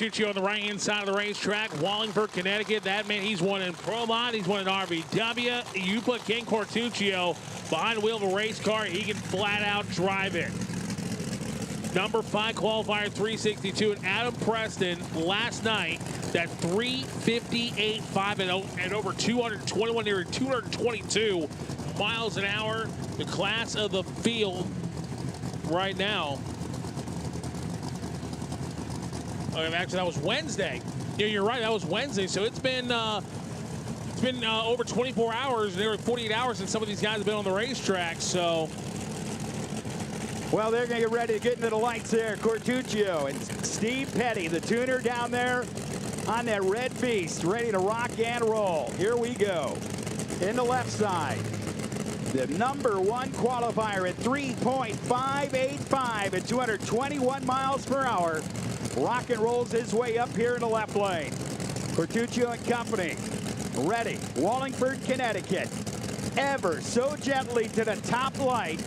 Cortuccio on the right-hand side of the racetrack. Wallingford, Connecticut. That man, he's won in Pro Mod. He's won in RVW. You put Ken Cortuccio behind the wheel of a race car, he can flat out drive it. Number 5 qualifier 362, and Adam Preston last night, that 358.5 and over 221, near 222 miles an hour. The class of the field right now. Actually, that was Wednesday. Yeah, you're right. That was Wednesday. So it's been over 24 hours, nearly 48 hours since some of these guys have been on the racetrack. So. Well, they're going to get ready to get into the lights there. Cortuccio and Steve Petty, the tuner down there on that red beast, ready to rock and roll. Here we go. In the left side, the number 1 qualifier at 3.585 at 221 miles per hour. Rock and rolls his way up here in the left lane. Cortuccio and company, ready. Wallingford, Connecticut. Ever so gently to the top light.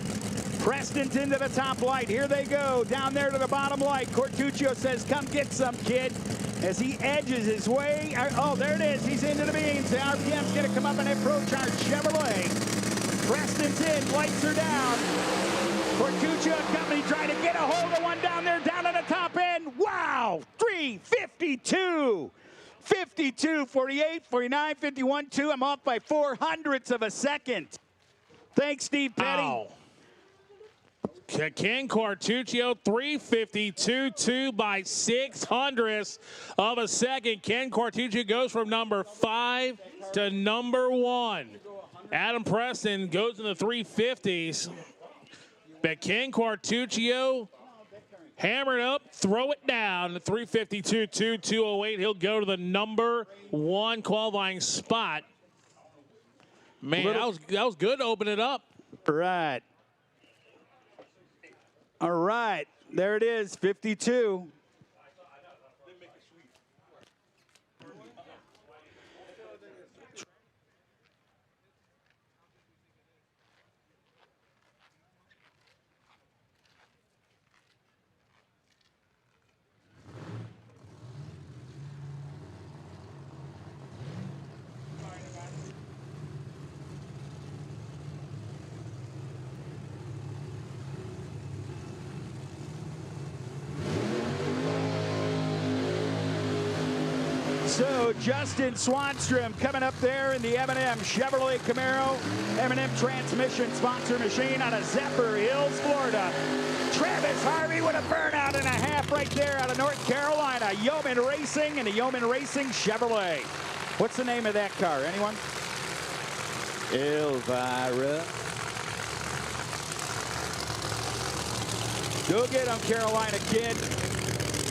Preston's into the top light. Here they go. Down there to the bottom light. Cortuccio says, come get some, kid. As he edges his way. Oh, there it is. He's into the beams. The RPM's going to come up in that ProCharge Chevrolet. Preston's in. Lights are down. Cortuccio and company trying to get a hold of one down there, down at the top end. Wow! 352. 52, 48, 49, 51, 2. I'm off by 0.04 of a second. Thanks, Steve Petty. Wow. Ken Cortuccio, 352.2 by 0.06 of a second. Ken Cortuccio goes from number 5 to number 1. Adam Preston goes in the 350s. But Ken Cortuccio, hammer it up, throw it down. The 352.2, 208. He'll go to the number 1 qualifying spot. Man, that was good to open it up. Right. All right, there it is, 52. So Justin Swanstrom coming up there in the M&M Chevrolet Camaro. M&M transmission sponsor machine out of Zephyr Hills, Florida. Travis Harvey with a burnout and a half right there out of North Carolina. Yeoman Racing and a Yeoman Racing Chevrolet. What's the name of that car? Anyone? Elvira. Go get him, Carolina kid.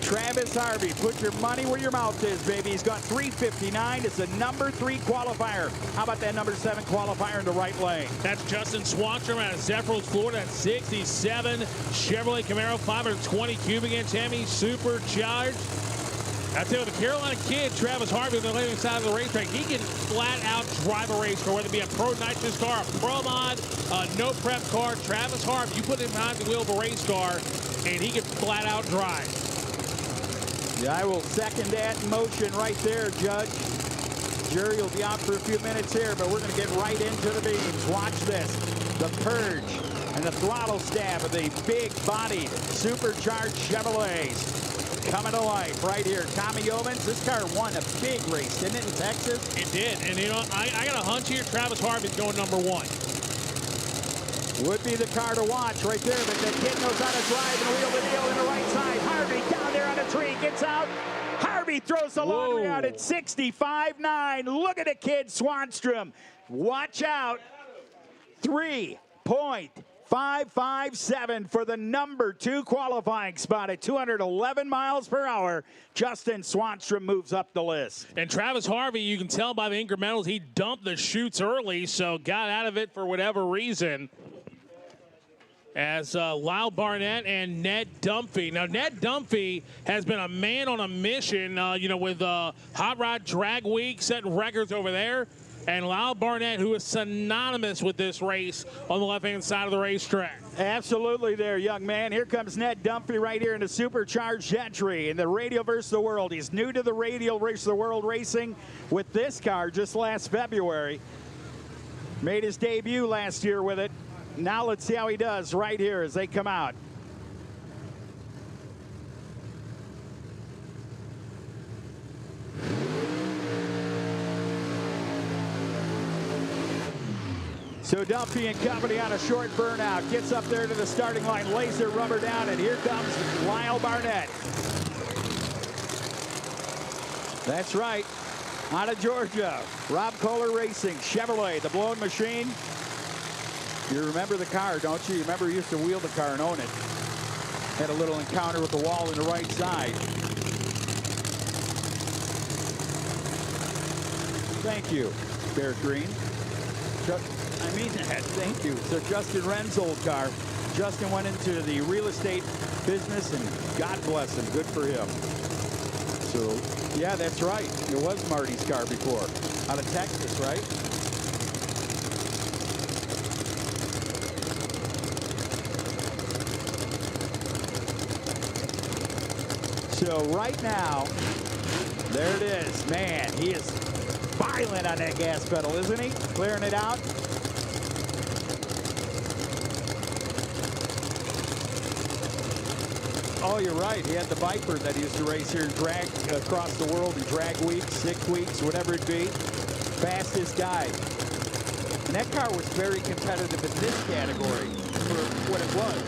Travis Harvey, put your money where your mouth is, baby. He's got 359. It's a number 3 qualifier. How about that number 7 qualifier in the right lane? That's Justin Swanstrom out of Zephyr Hills, Florida. At 67 Chevrolet Camaro, 520 cubic inch Hemi, supercharged. I tell you, the Carolina kid, Travis Harvey, on the left side of the racetrack, he can flat out drive a race car, whether it be a Pro Nitrous car, a Pro Mod, a no prep car. Travis Harvey, you put him behind the wheel of a race car, and he can flat out drive. Yeah, I will second that motion right there, Judge. Jury will be out for a few minutes here, but we're going to get right into the beams. Watch this. The purge and the throttle stab of the big-bodied, supercharged Chevrolets coming to life right here. Tommy Yeomans, this car won a big race, didn't it, in Texas? It did, and you know, I got a hunch here, Travis Harvey's going number 1. Would be the car to watch right there, but the kid knows how to drive and wheel the deal in the right side. Harvey down there on the tree, gets out. Harvey throws the laundry out at 65.9. Look at the kid, Swanstrom. Watch out. 3.557 for the number 2 qualifying spot at 211 miles per hour. Justin Swanstrom moves up the list. And Travis Harvey, you can tell by the incrementals, he dumped the chutes early, so got out of it for whatever reason. As Lyle Barnett and Ned Dunphy. Now, Ned Dunphy has been a man on a mission, you know, with Hot Rod Drag Week, setting records over there. and Lyle Barnett, who is synonymous with this race on the left-hand side of the racetrack. Absolutely there, young man. Here comes Ned Dunphy right here in the supercharged entry in the Radial versus the World. He's new to the Radial versus the World racing with this car just last February. Made his debut last year with it. Now let's see how he does right here as they come out. So Dunphy and company on a short burnout. Gets up there to the starting line, lays their rubber down, and here comes Lyle Barnett. That's right. Out of Georgia, Rob Kohler Racing, Chevrolet, the blown machine. You remember the car, don't you? You remember he used to wheel the car and own it. Had a little encounter with the wall on the right side. Thank you, Bear Green. I mean that, thank you. So Justin Wren's old car. Justin went into the real estate business, and God bless him, good for him. So, yeah, that's right. It was Marty's car before. Out of Texas, right? So right now, there it is. Man, he is violent on that gas pedal, isn't he? Clearing it out. Oh, you're right. He had the Viper that he used to race here and drag across the world in drag weeks, 6 weeks, whatever it be. Fastest guy. And that car was very competitive in this category for what it was.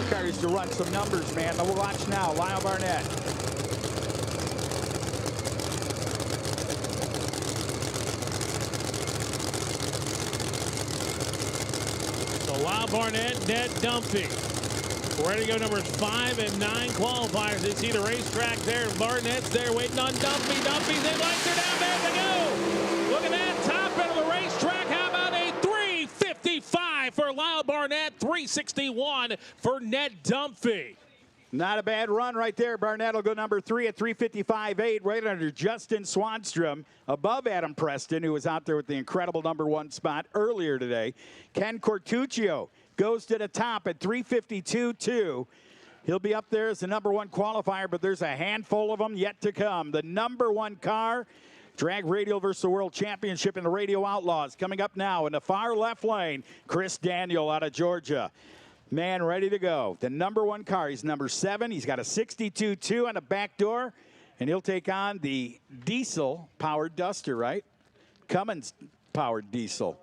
The car used to run some numbers, man. But we'll watch now. Lyle Barnett. So Lyle Barnett, Ned Dunphy. Ready to go numbers 5 and 9 qualifiers. They see the racetrack there. Barnett's there waiting on Dunphy. Dunphy's in, lights are down, there they go. Look at that top end of the racetrack. How about a 355 for Lyle Barnett, 361 for Ned Dunphy. Not a bad run right there. Barnett will go number 3 at 355.8, right under Justin Swanstrom, above Adam Preston, who was out there with the incredible number 1 spot earlier today. Ken Cortuccio goes to the top at 352.2. He'll be up there as the number 1 qualifier, but there's a handful of them yet to come. The number 1 car, Drag Radial versus the World Championship in the Radio Outlaws. Coming up now in the far left lane, Chris Daniel out of Georgia. Man, ready to go. The number 1 car, he's number 7. He's got a 62.2 on the back door, and he'll take on the diesel-powered Duster, right? Cummins-powered diesel.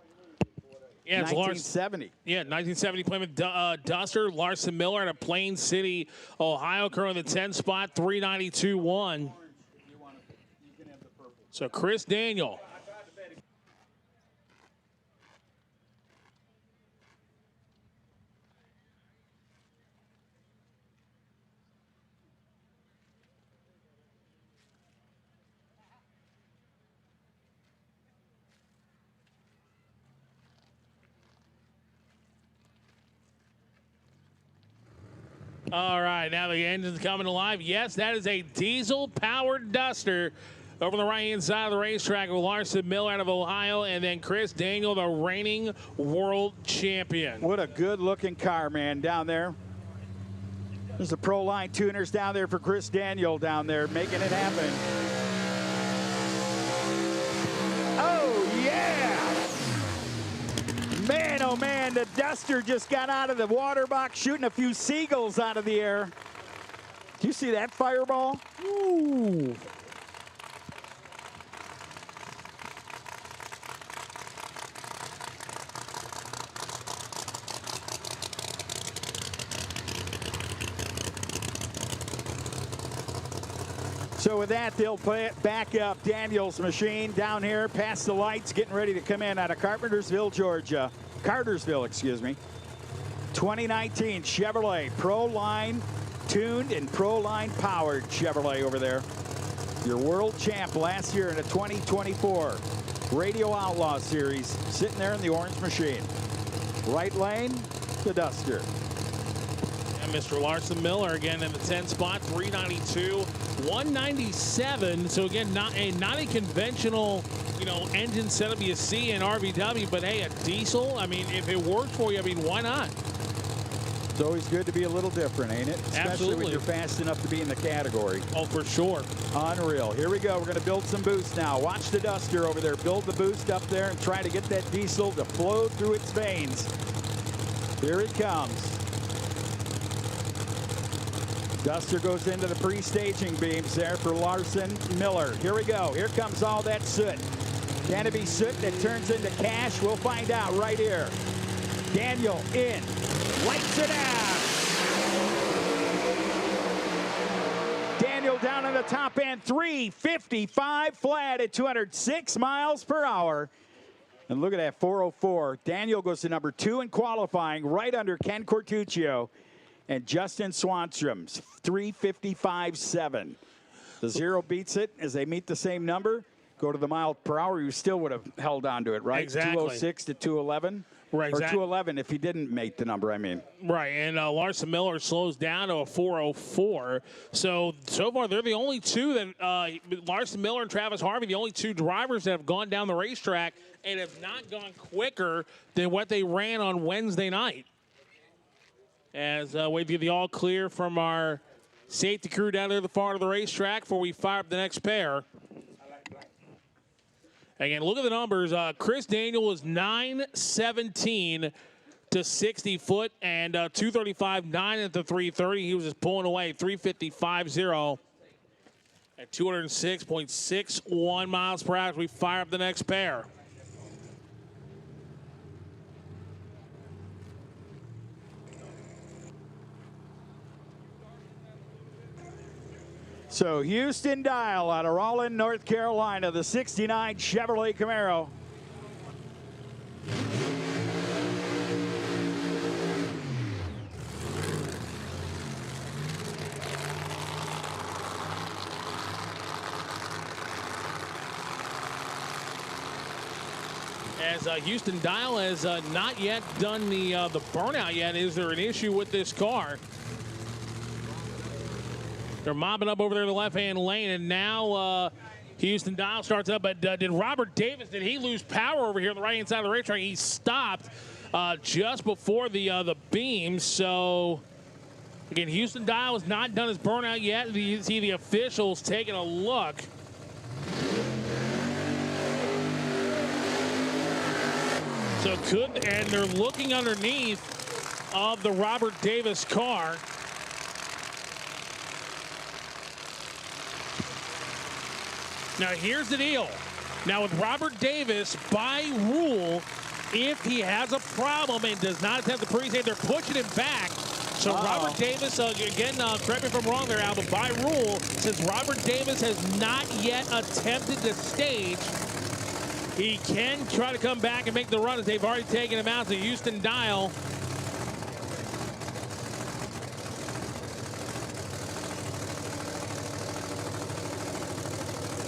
Yeah, it's 1970. 1970 Plymouth Duster. Larson Miller out of Plain City, Ohio, currently the 10 spot, 392.1. So Chris Daniel. All right, now the engine's coming alive. Yes, that is a diesel-powered Duster over the right-hand side of the racetrack with Larson Miller out of Ohio, and then Chris Daniel, the reigning world champion. What a good-looking car, man, down there. There's the Pro Line tuners down there for Chris Daniel down there, making it happen. Oh, yeah! Man, oh, man, the Duster just got out of the water box, shooting a few seagulls out of the air. Do you see that fireball? Ooh. So with that, they'll play it back up Daniel's machine down here past the lights, getting ready to come in out of Cartersville, excuse me. 2019 Chevrolet Pro Line tuned and Pro Line powered Chevrolet over there. Your world champ last year in the 2024 Radio Outlaw Series, sitting there in the orange machine. Right lane, the Duster. Yeah, Mr. Larson Miller again in the 10 spot, 392, 197. So again, not a conventional, engine setup you see in RVW, but hey, a diesel. I mean, if it works for you, I mean, why not? It's always good to be a little different, ain't it? Especially Absolutely. when you're fast enough to be in the category. Oh, for sure. Unreal. Here we go. We're going to build some boost now. Watch the Duster over there build the boost up there and try to get that diesel to flow through its veins. Here it comes. Duster goes into the pre-staging beams there for Larson Miller. Here we go. Here comes all that soot. Can it be soot that turns into cash? We'll find out right here. Daniel in. Lights it out. Daniel down in the top end, 355 flat at 206 miles per hour. And look at that, 404. Daniel goes to number 2 in qualifying, right under Ken Cortuccio and Justin Swanstrom's 355.7. The 0 beats it as they meet the same number. Go to the mile per hour, you still would have held on to it, right? Exactly. 206 to 211. Right, or exactly. 211 if he didn't make the number, I mean. Right, and Larson Miller slows down to a 404. So far, they're the only two that, Larson Miller and Travis Harvey, the only two drivers that have gone down the racetrack and have not gone quicker than what they ran on Wednesday night. As we get the all clear from our safety crew down there at the far of the racetrack before we fire up the next pair. Again, look at the numbers. Chris Daniel was 917 to 60 foot and 235.9 at the 330. He was just pulling away 355.0 at 206.61 miles per hour as we fire up the next pair. So Houston Dial out of Raleigh, North Carolina, the 69 Chevrolet Camaro. As Houston Dial has not yet done the burnout yet. Is there an issue with this car? They're mobbing up over there in the left-hand lane, and now Houston Dial starts up. But did Robert Davis, did he lose power over here on the right-hand side of the racetrack? He stopped just before the beam. So, again, Houston Dial has not done his burnout yet. You see the officials taking a look. So and they're looking underneath of the Robert Davis car. Now, here's the deal. Now, with Robert Davis, by rule, if he has a problem and does not attempt the pre-stage, they're pushing him back. So Robert Davis, again, correct me if I'm wrong there, Al, but by rule, since Robert Davis has not yet attempted the stage, he can try to come back and make the run as they've already taken him out to Houston Dial.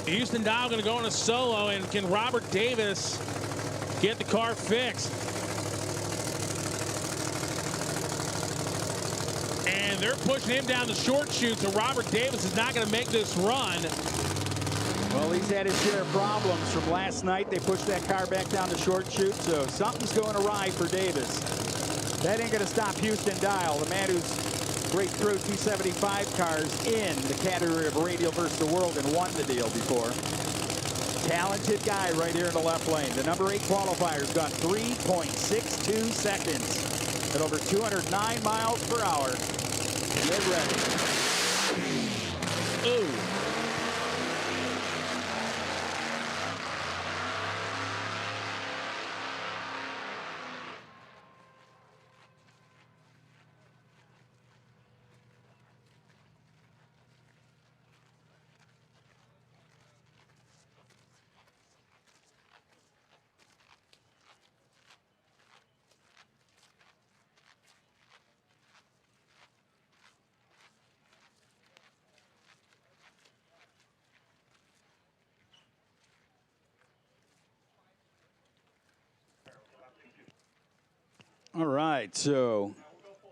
Houston Dial going to go on a solo, and can Robert Davis get the car fixed? And they're pushing him down the short chute, so Robert Davis is not going to make this run. Well, he's had his share of problems from last night. They pushed that car back down the short chute, so something's going awry for Davis. That ain't going to stop Houston Dial, the man who's raced Pro 275 cars in the category of Radial versus the World and won the deal before. Talented guy right here in the left lane. The number 8 qualifier's gone 3.62 seconds at over 209 miles per hour. Get ready. Ooh. All right, so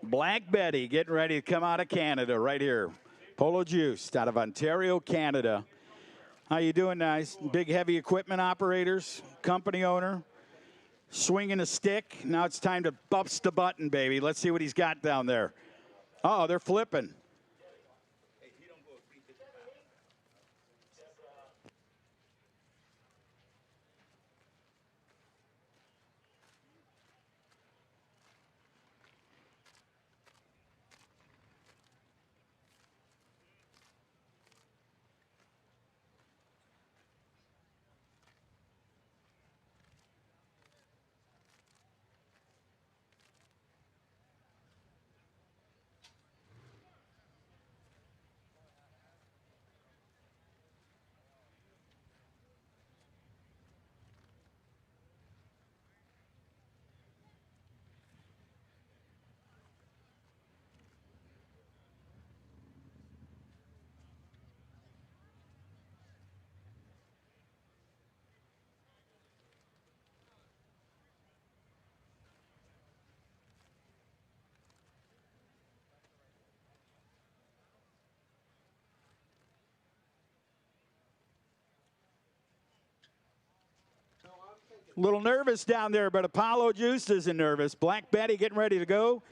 Black Betty getting ready to come out of Canada right here. Polo Juiced out of Ontario, Canada. How you doing, guys? Big heavy equipment operators, company owner, swinging a stick. Now it's time to bust the button, baby. Let's see what he's got down there. Oh, they're flipping. A little nervous down there, but Apollo Juiced isn't nervous. Black Betty getting ready to go.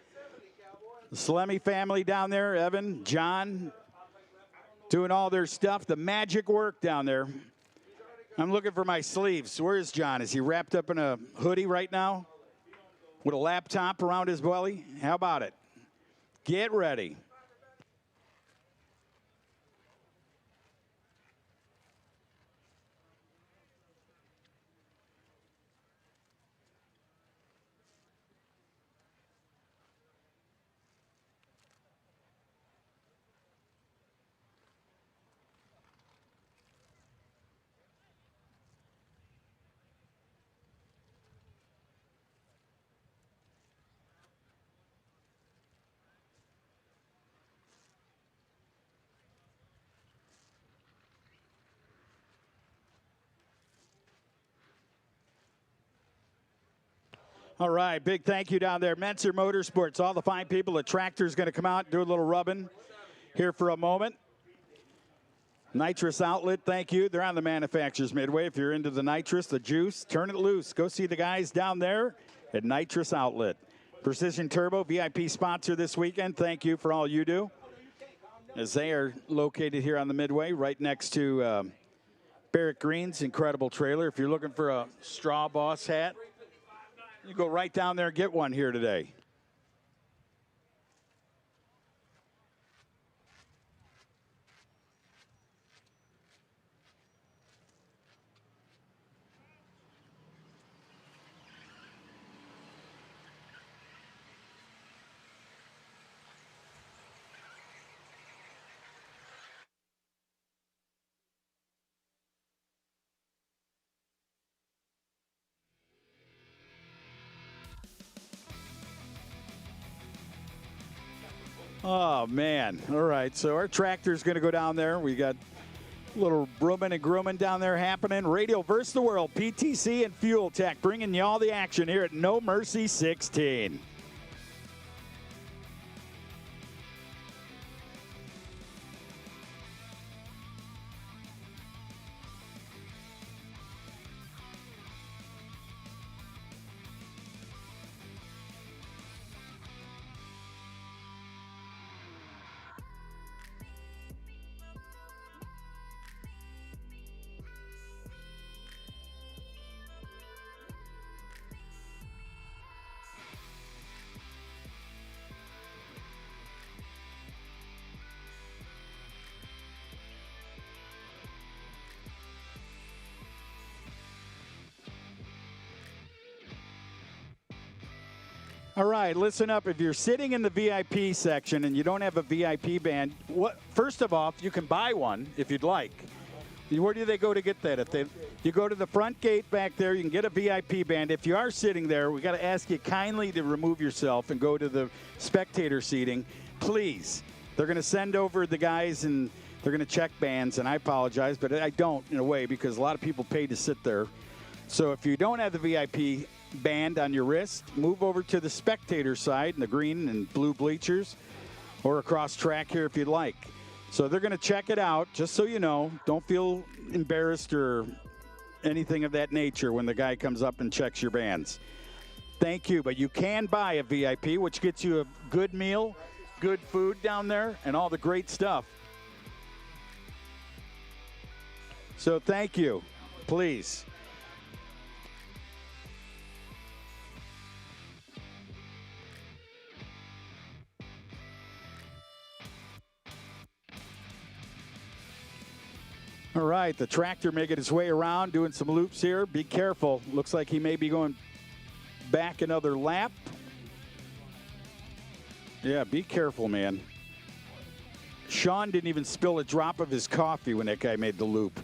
The Slemmy family down there, Evan, John, doing all their stuff. The magic work down there. I'm looking for my sleeves. Where is John? Is he wrapped up in a hoodie right now with a laptop around his belly? How about it? Get ready. All right, big thank you down there. Menzer Motorsports, all the fine people. The tractor's going to come out and do a little rubbing here for a moment. Nitrous Outlet, thank you. They're on the manufacturer's midway. If you're into the nitrous, the juice, turn it loose. Go see the guys down there at Nitrous Outlet. Precision Turbo, VIP sponsor this weekend. Thank you for all you do. As they are located here on the midway, right next to Barrett Green's incredible trailer. If you're looking for a Straw Boss hat, you go right down there and get one here today. Oh, man. All right, so our tractor's going to go down there. We got a little brooming and grooming down there happening. Radio versus the world, PTC and Fuel Tech, bringing you all the action here at No Mercy 16. All right, listen up. If you're sitting in the VIP section and you don't have a VIP band, first of all, you can buy one if you'd like. Where do they go to get that? You go to the front gate back there, you can get a VIP band. If you are sitting there, we got to ask you kindly to remove yourself and go to the spectator seating. Please. They're going to send over the guys and they're going to check bands, and I apologize, but I don't in a way because a lot of people pay to sit there. So if you don't have the VIP band on your wrist, move over to the spectator side in the green and blue bleachers, or across track here if you'd like. So they're going to check it out, just so you know. Don't feel embarrassed or anything of that nature when the guy comes up and checks your bands. Thank you, but you can buy a VIP, which gets you a good meal, good food down there, and all the great stuff. So thank you, please. All right, the tractor making its way around, doing some loops here. Be careful. Looks like he may be going back another lap. Yeah, be careful, man. Sean didn't even spill a drop of his coffee when that guy made the loop.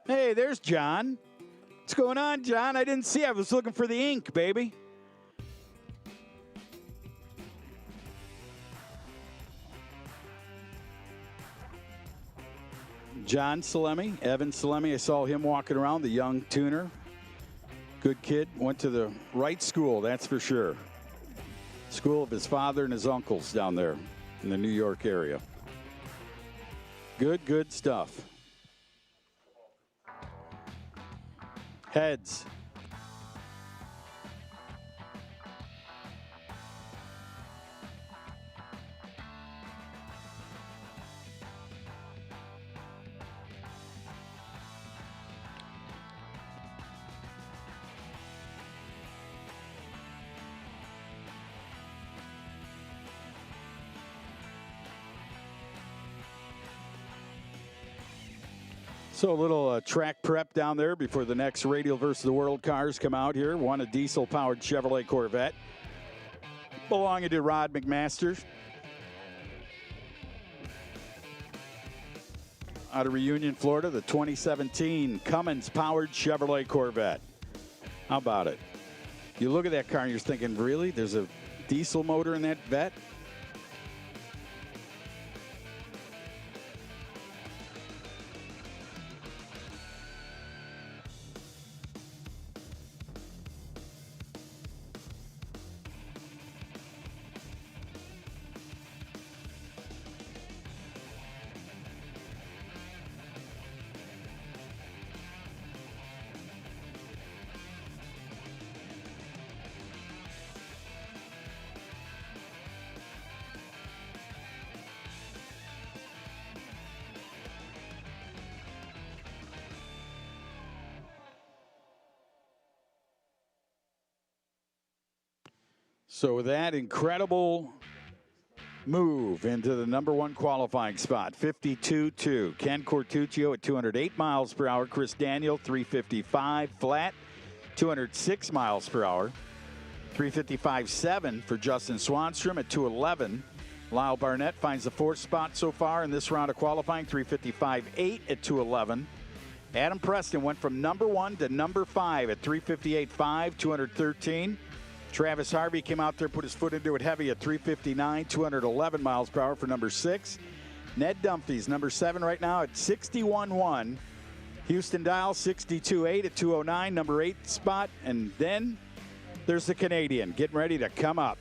Hey, there's John. What's going on, John? I didn't see. I was looking for the ink, baby. John Salemi, Evan Salemi. I saw him walking around, the young tuner. Good kid. Went to the right school, that's for sure. School of his father and his uncles down there in the New York area. Good stuff. Heads. So a little track prep down there before the next Radial versus the World cars come out here. One, a diesel-powered Chevrolet Corvette belonging to Rod McMaster. Out of Reunion, Florida, the 2017 Cummins-powered Chevrolet Corvette. How about it? You look at that car and you're thinking, really? There's a diesel motor in that vet? So with that incredible move into the #1 qualifying spot, 52.2. Ken Cortuccio at 208 miles per hour. Chris Daniel, 355 flat, 206 miles per hour. 355.7 for Justin Swanstrom at 211. Lyle Barnett finds the 4th spot so far in this round of qualifying, 355.8 at 211. Adam Preston went from #1 to #5 at 358.5, 213. Travis Harvey came out there, put his foot into it heavy at 359, 211 miles per hour for #6. Ned Dumfries, #7 right now at 61.1. Houston Dial, 62.8 at 209, #8 spot. And then there's the Canadian getting ready to come up.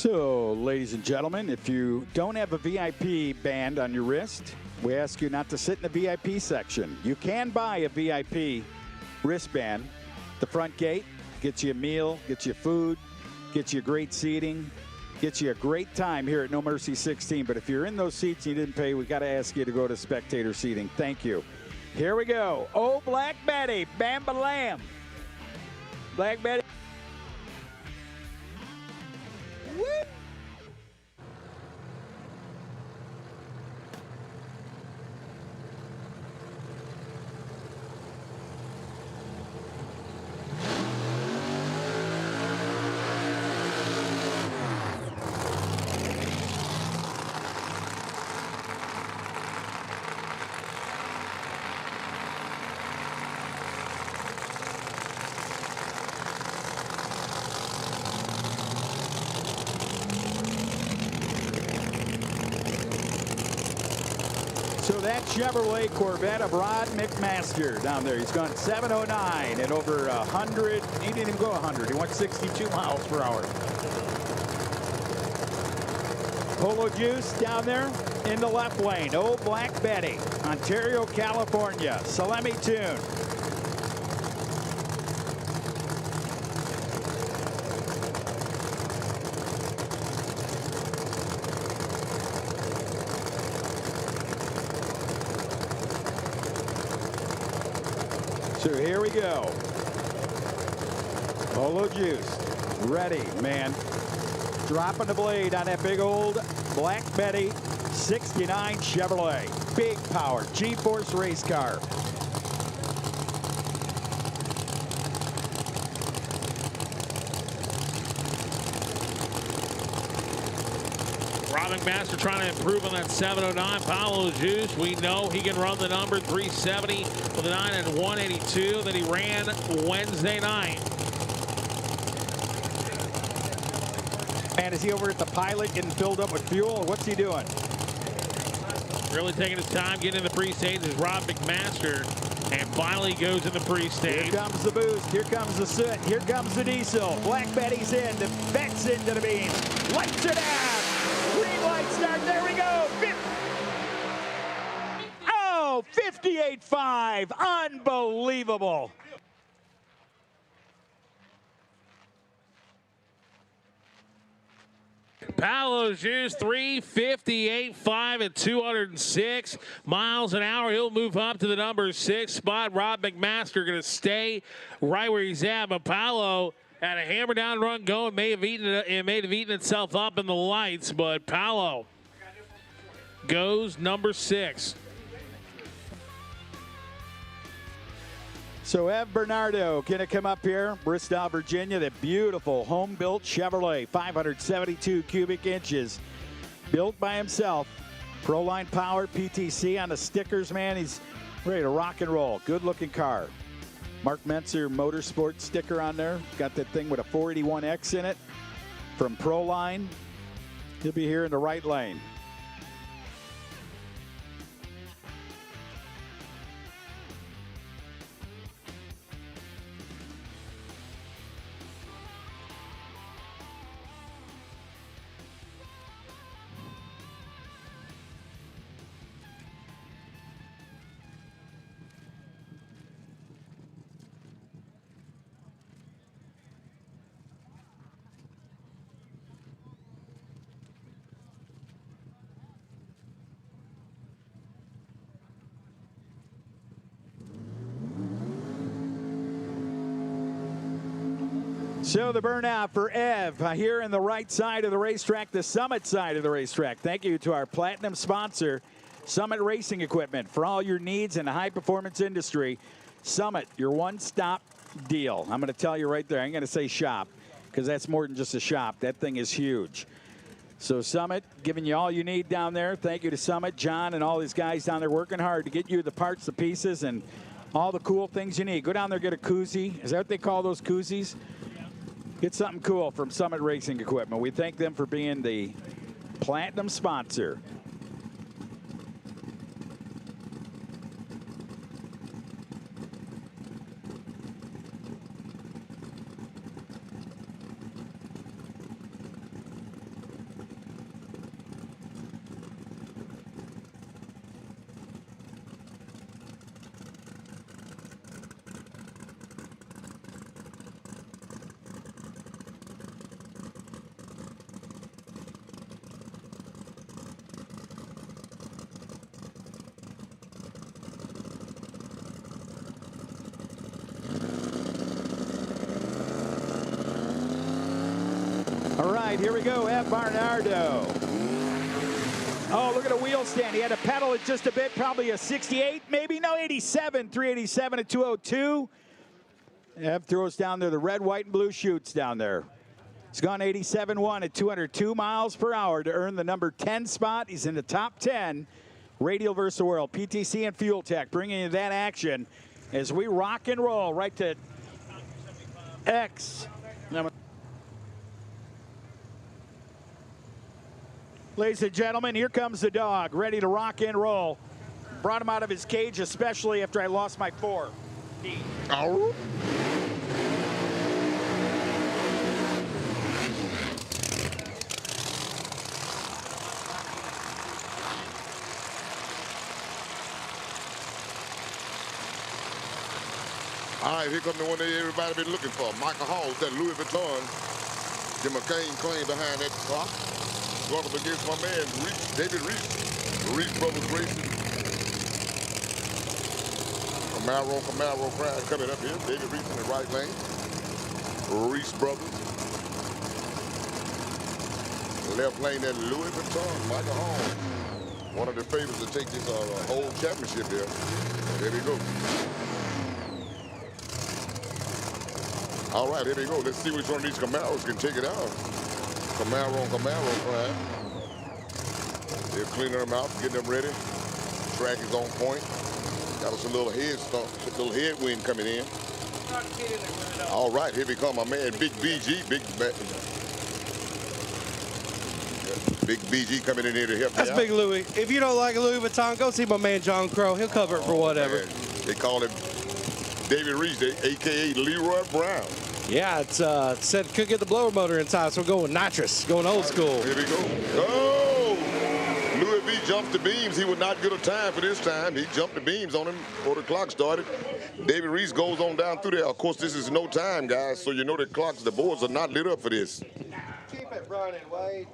So, ladies and gentlemen, if you don't have a VIP band on your wrist, we ask you not to sit in the VIP section. You can buy a VIP wristband. The front gate gets you a meal, gets you food, gets you great seating, gets you a great time here at No Mercy 16. But if you're in those seats and you didn't pay, we got to ask you to go to spectator seating. Thank you. Here we go. Oh, Black Betty, Bamba Lamb. Black Betty. Woo! So that Chevrolet Corvette of Rod McMaster down there. He's gone 709 at over 100. He didn't even go 100. He went 62 miles per hour. Polo Juice down there in the left lane. Oh, Black Betty, Ontario, California. Salemi Tune. So here we go. Polo Juice, ready, man. Dropping the blade on that big old Black Betty 69 Chevrolet. Big power, G-Force race car. Rob McMaster trying to improve on that 709. Polo Juice, we know he can run the number 370 with a 9 and 182 that he ran Wednesday night. Man, is he over at the pilot getting filled up with fuel, or what's he doing? Really taking his time getting in the pre-stage is Rob McMaster, and finally goes in the pre-stage. Here comes the boost, here comes the soot, here comes the diesel. Black Betty's in, the Bet's into the beam. Lights it out. Green light start, there we go. 58.5, unbelievable. Polo Juice 358.5 at 206 miles an hour. He'll move up to the number 6 spot. Rob McMaster going to stay right where he's at. But Palo had a hammer down run going. May have eaten itself up in the lights. But Palo goes number 6. So Ev Bernardo going to come up here, Bristol, Virginia, the beautiful home-built Chevrolet, 572 cubic inches, built by himself. Proline power, PTC on the stickers, man. He's ready to rock and roll. Good-looking car. Mark Mentzer Motorsports sticker on there. Got that thing with a 481X in it from Proline. He'll be here in the right lane. So the burnout for Ev here in the right side of the racetrack, the Summit side of the racetrack. Thank you to our platinum sponsor, Summit Racing Equipment, for all your needs in the high-performance industry. Summit, your one-stop deal. I'm going to tell you right there, I'm going to say shop, because that's more than just a shop. That thing is huge. So Summit, giving you all you need down there. Thank you to Summit, John, and all these guys down there working hard to get you the parts, the pieces, and all the cool things you need. Go down there, get a koozie. Is that what they call those koozies? Get something cool from Summit Racing Equipment. We thank them for being the platinum sponsor. right, here we go, F. Barnardo. Oh, look at a wheel stand. He had to pedal it just a bit, probably a 68, maybe, no, 87, 387 at 202. F throws down there the red, white, and blue chutes down there. He's gone 87.1 at 202 miles per hour to earn the number 10 spot. He's in the top 10. Radial versus the World, PTC and Fuel Tech bringing you that action as we rock and roll right to X. Ladies and gentlemen, here comes the dog, ready to rock and roll. Brought him out of his cage, especially after I lost my 4. Oh. All right, here comes the one that everybody been looking for. Michael Hall, that Louis Vuitton. Jim McCain claim behind that clock. Going up against my man, David Reese. Reese Brothers Racing. Camaro crowd coming up here. David Reese in the right lane. Reese Brothers. Left lane, that Louis Vuitton, Michael Hall. One of the favorites to take this whole championship here. There we go. All right, here we go. Let's see which one of these Camaros can take it out. Camaro crowd. They're cleaning them out, getting them ready. Track is on point. Got us a little headwind coming in. All right, here we come, my man, Big BG, Big BG coming in here to help me out. That's Big Louis. If you don't like Louis Vuitton, go see my man John Crow. He'll cover it for whatever. Man. They call him David Reese, a.k.a. Leroy Brown. Yeah, it's said could get the blower motor inside, so we're going nitrous, going old school. Here we go. Oh! Louis V jumps the beams. He would not get a time for this time. He jumped the beams on him before the clock started. David Reese goes on down through there. Of course, this is no time, guys, so you know the clocks, the boards are not lit up for this. Keep it running, Wade.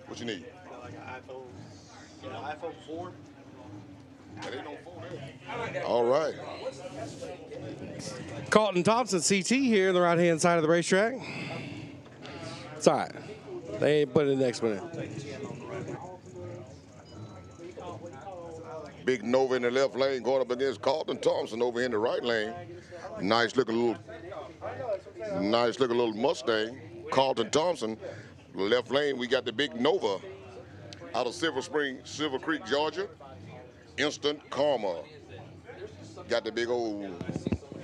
What you need? Like an iPhone 4. That ain't no phone there. All right. Carlton Thompson, CT here on the right-hand side of the racetrack. It's all right. They ain't putting the next one in. Big Nova in the left lane going up against Carlton Thompson over in the right lane. Nice looking little Mustang. Carlton Thompson. Left lane, we got the Big Nova out of Silver Creek, Georgia. Instant Karma. Got the big old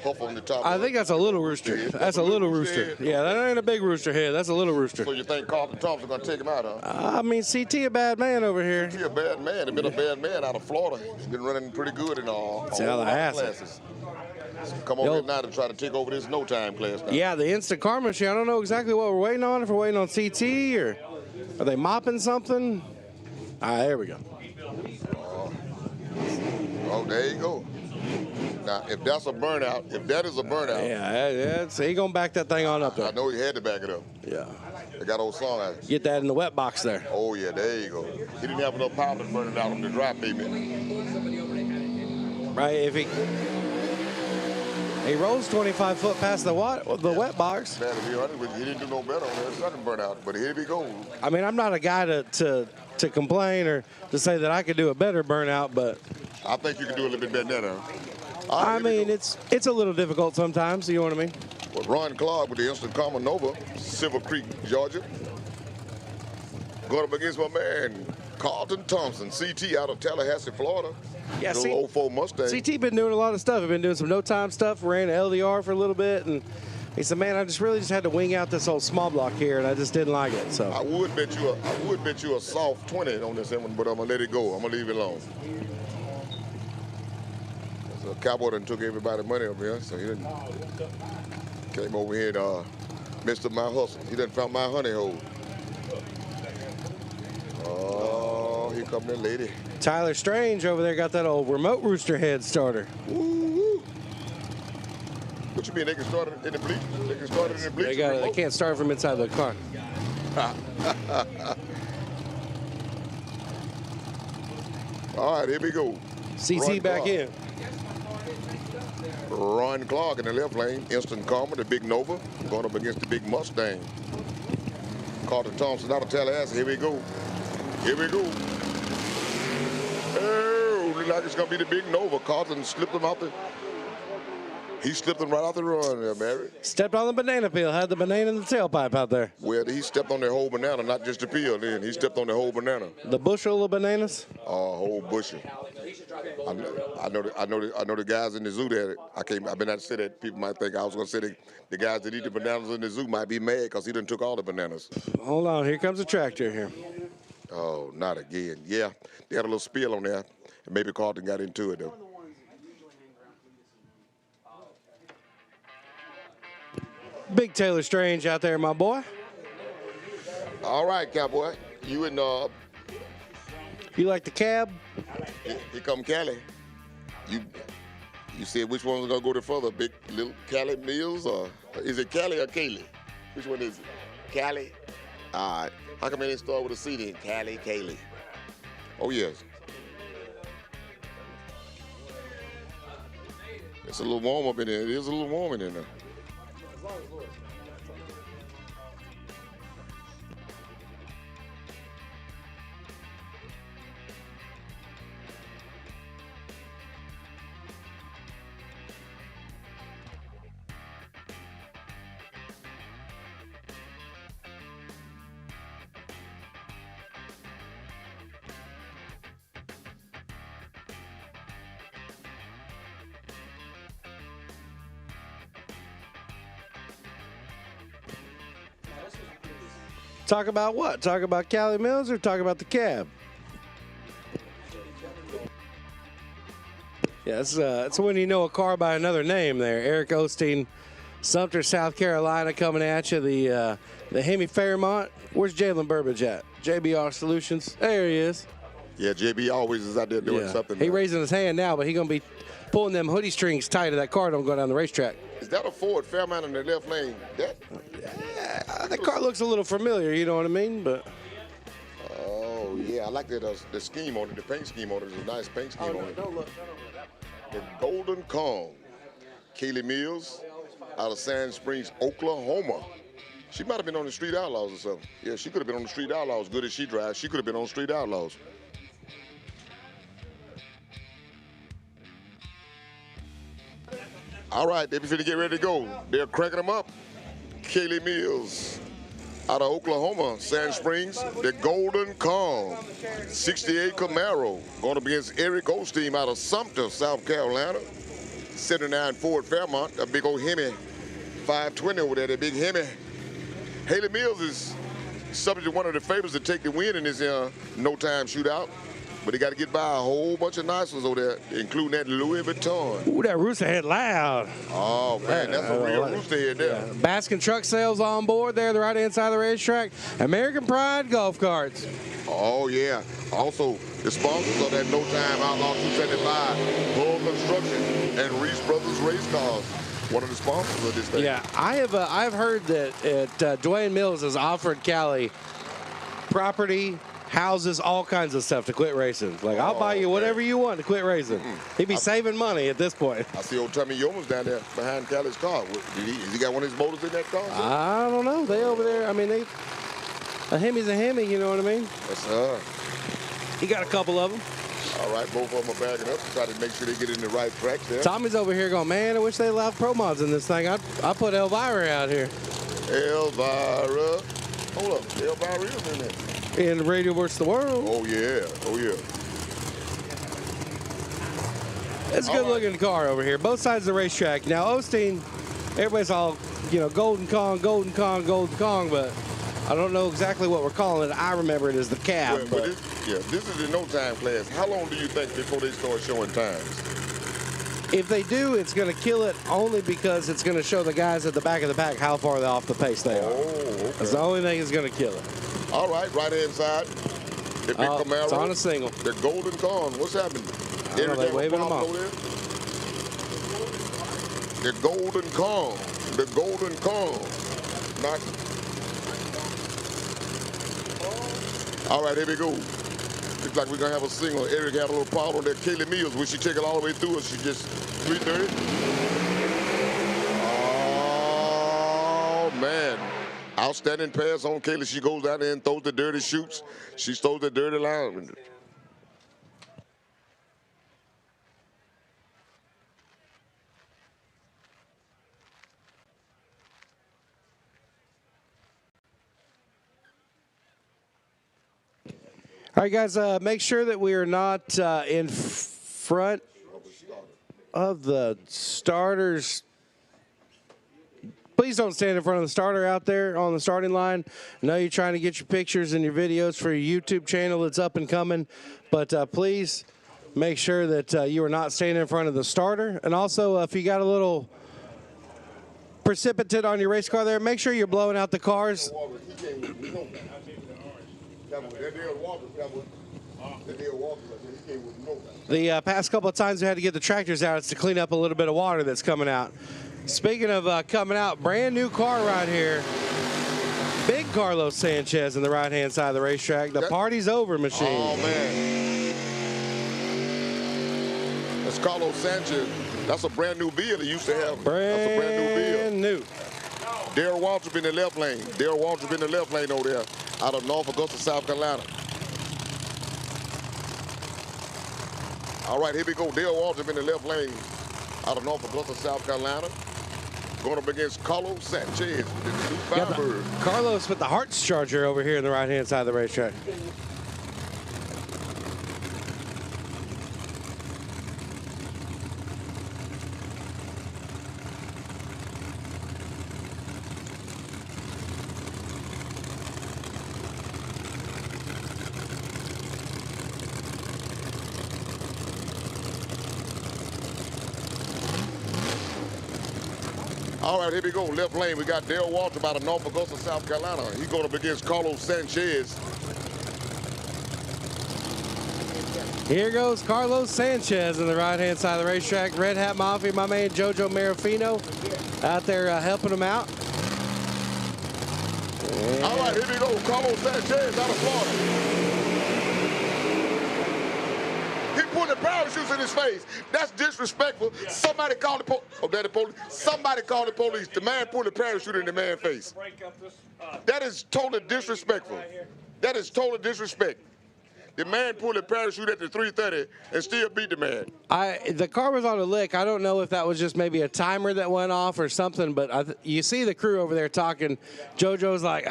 puff on the top. I think that's a little rooster. That's a little rooster. Yeah, that ain't a big rooster head. That's a little rooster. So you think Carlton Thompson going to take him out, huh? I mean, CT a bad man over here. He a bad man. He's been a bad man out of Florida. He's been running pretty good in all classes. Come over here now to try to take over this no time class now. Yeah, the Instant Karma machine. I don't know exactly what we're waiting on. If we're waiting on CT or are they mopping something? All right, there we go. Oh, there you go. Now, if that's a burnout, if that is a burnout. Yeah, he going to back that thing on up there. I know he had to back it up. Yeah. They got old song out. Get that in the wet box there. Oh, yeah, there you go. He didn't have enough power to burn it out on the dry pavement. Right, if he rolls 25 foot past the wet box. Man, to be honest with you, he didn't do no better on that second burnout, but here we go. I mean, I'm not a guy to complain or to say that I could do a better burnout, but I think you can do a little bit better than that, huh? I mean, it's a little difficult sometimes, you know what I mean? Well, Ron Clark with the Instant Karma Nova, Silver Creek, Georgia. Going up against my man, Carlton Thompson, CT out of Tallahassee, Florida. Yeah, little 04 Mustang. CT been doing a lot of stuff. He's been doing some no-time stuff, ran LDR for a little bit, and he said, man, I just really had to wing out this old small block here, and I just didn't like it, so. I would bet you a soft 20 on this one, but I'm going to let it go. I'm going to leave it alone. So Cowboy done took everybody's money up here, so he didn't came over here and messed up my hustle. He done found my honey hole. Oh, here come that lady. Tyler Strange over there got that old remote rooster head starter. Woo-hoo. What you mean, they can start it in the bleach? They can start it in the bleach? They can't start from inside the car. All right, here we go. CT back in. Ron Clark in the left lane. Instant Karma, the big Nova, going up against the big Mustang. Carter Thompson out of Tallahassee. Here we go. Here we go. Oh, look like it's going to be the big Nova. Carlton slipped him out the... He slipped him right out the run there, Mary. Stepped on the banana peel, had the banana in the tailpipe out there. Well, he stepped on the whole banana, not just the peel then. He stepped on the whole banana. The bushel of bananas? Whole bushel. I know the guys in the zoo that I've been out to say that people might think I was going to say the guys that eat the bananas in the zoo might be mad because he done took all the bananas. Hold on, here comes a tractor here. Oh, not again. Yeah, they had a little spill on there, and maybe Carlton got into it though. Big Taylor Strange out there, my boy. All right, Cowboy. You and You like the cab? here come Cali. You said which one's gonna go the further? Big little Cali Mills, or is it Cali or Kaylee? Which one is it? Cali. All right. How come they didn't start with a C then? Cali, Kaylee. Oh yes. It's a little warm up in there. It is a little warm in there. Talk about what? Talk about Cali Mills or talk about the cab? Yeah, it's when you know a car by another name there. Eric Osteen, Sumter, South Carolina, coming at you. The Hemi Fairmont. Where's Jalen Burbage at? JBR Solutions. There he is. Yeah, JB always is out there doing something. He raising his hand now, but he gonna be pulling them hoodie strings tight if that car don't go down the racetrack. Is that a Ford Fairmont in the left lane? That car looks a little familiar, you know what I mean? But oh yeah, I like that the scheme on it. The paint scheme on it is a nice paint scheme on it. The Golden Kong, Kaylee Mills, out of Sand Springs, Oklahoma. She might have been on the Street Outlaws or something. Yeah, she could have been on the Street Outlaws. Good as she drives, she could have been on Street Outlaws. All right, they be finna get ready to go. They're cranking them up. Kaylee Mills out of Oklahoma, Sand Springs, the Golden Kong, 68 Camaro, going up against Eric Osteen out of Sumter, South Carolina, 79 Ford Fairmont, a big old Hemi, 520 over there, that big Hemi. Haley Mills is subject to one of the favorites to take the win in this no-time shootout. But he got to get by a whole bunch of nice ones over there, including that Louis Vuitton. ooh, that rooster head loud. Oh, man, that's a real rooster head there. Yeah. Baskin Truck Sales on board there, the right-hand side of the racetrack. American Pride Golf Carts. Oh, yeah. Also, the sponsors of that No Time Outlaw 275, Bull Construction, and Reese Brothers Race Cars. One of the sponsors of this thing. Yeah, I've heard that Dwayne Mills has offered Cali property, houses, all kinds of stuff to quit racing. Like, I'll buy you whatever you want to quit racing. He'd be saving money at this point. I see old Tommy Yeoman's down there behind Cali's car. Has he got one of his motors in that car? I don't know. They over there, I mean, a Hemi's a Hemi, you know what I mean? Yes, sir. He got a couple of them. All right, both of them are backing up to try to make sure they get in the right tracks there. Tommy's over here going, man, I wish they allowed pro mods in this thing. I put Elvira out here. Elvira. Hold up, Elvira is in there. In Radio versus the World. Oh, yeah. Oh, yeah. It's a good-looking car over here. Both sides of the racetrack. Now, Osteen, everybody's all, Golden Kong, Golden Kong, Golden Kong, but I don't know exactly what we're calling it. I remember it as the cab. Well, this is the no-time class. How long do you think before they start showing times? If they do, it's going to kill it only because it's going to show the guys at the back of the pack how far off the pace they are. Oh, okay. That's the only thing that's going to kill it. All right, right-hand side. The big Camaro. It's on a single. The Golden Kong. What's happening? They're waving them off. The Golden Kong. The Golden Kong. All right, here we go. Looks like we're going to have a single. Eric had a little problem on that Kaylee Mills. Will she take it all the way through or she just 330? man. Outstanding pass on Kaylee. She goes down there and throws the dirty shoots. She throws the dirty line. All right, guys, make sure that we are not in front of the starters. Please don't stand in front of the starter out there on the starting line. I know you're trying to get your pictures and your videos for your YouTube channel that's up and coming, but please make sure that you are not standing in front of the starter. And also, if you got a little precipitate on your race car there, make sure you're blowing out the cars. The past couple of times we had to get the tractors out, it's to clean up a little bit of water that's coming out. Speaking of coming out, brand new car right here. Big Carlos Sanchez on the right-hand side of the racetrack. The party's over machine. Oh, man. That's Carlos Sanchez. That's a brand new vehicle he used to have. That's a brand new vehicle. New. Darryl Waltrip in the left lane. Darryl Waltrip in the left lane over there out of North Augusta, South Carolina. All right, here we go. Darryl Waltrip in the left lane out of North Augusta, South Carolina. Going up against Carlos Sanchez with the new Firebird. Carlos with the Hearts Charger over here on the right-hand side of the racetrack. All right, here we go. Left lane, we got Darryl Waltrip out of North Augusta, South Carolina. He's going up against Carlos Sanchez. Here goes Carlos Sanchez on the right-hand side of the racetrack. Red Hat Mafia, my man Jojo Marafino out there helping him out. And all right, here we go. Carlos Sanchez out of Florida. He put the parachutes in his face. That's disrespectful. Somebody called the police. Oh, that the police. Somebody called the police. The man put the parachute in the man's face. That is totally disrespectful. That is total disrespect. The man pulled a parachute at the 330 and still beat the man. The car was on a lick. I don't know if that was just maybe a timer that went off or something, but you see the crew over there talking. JoJo's like,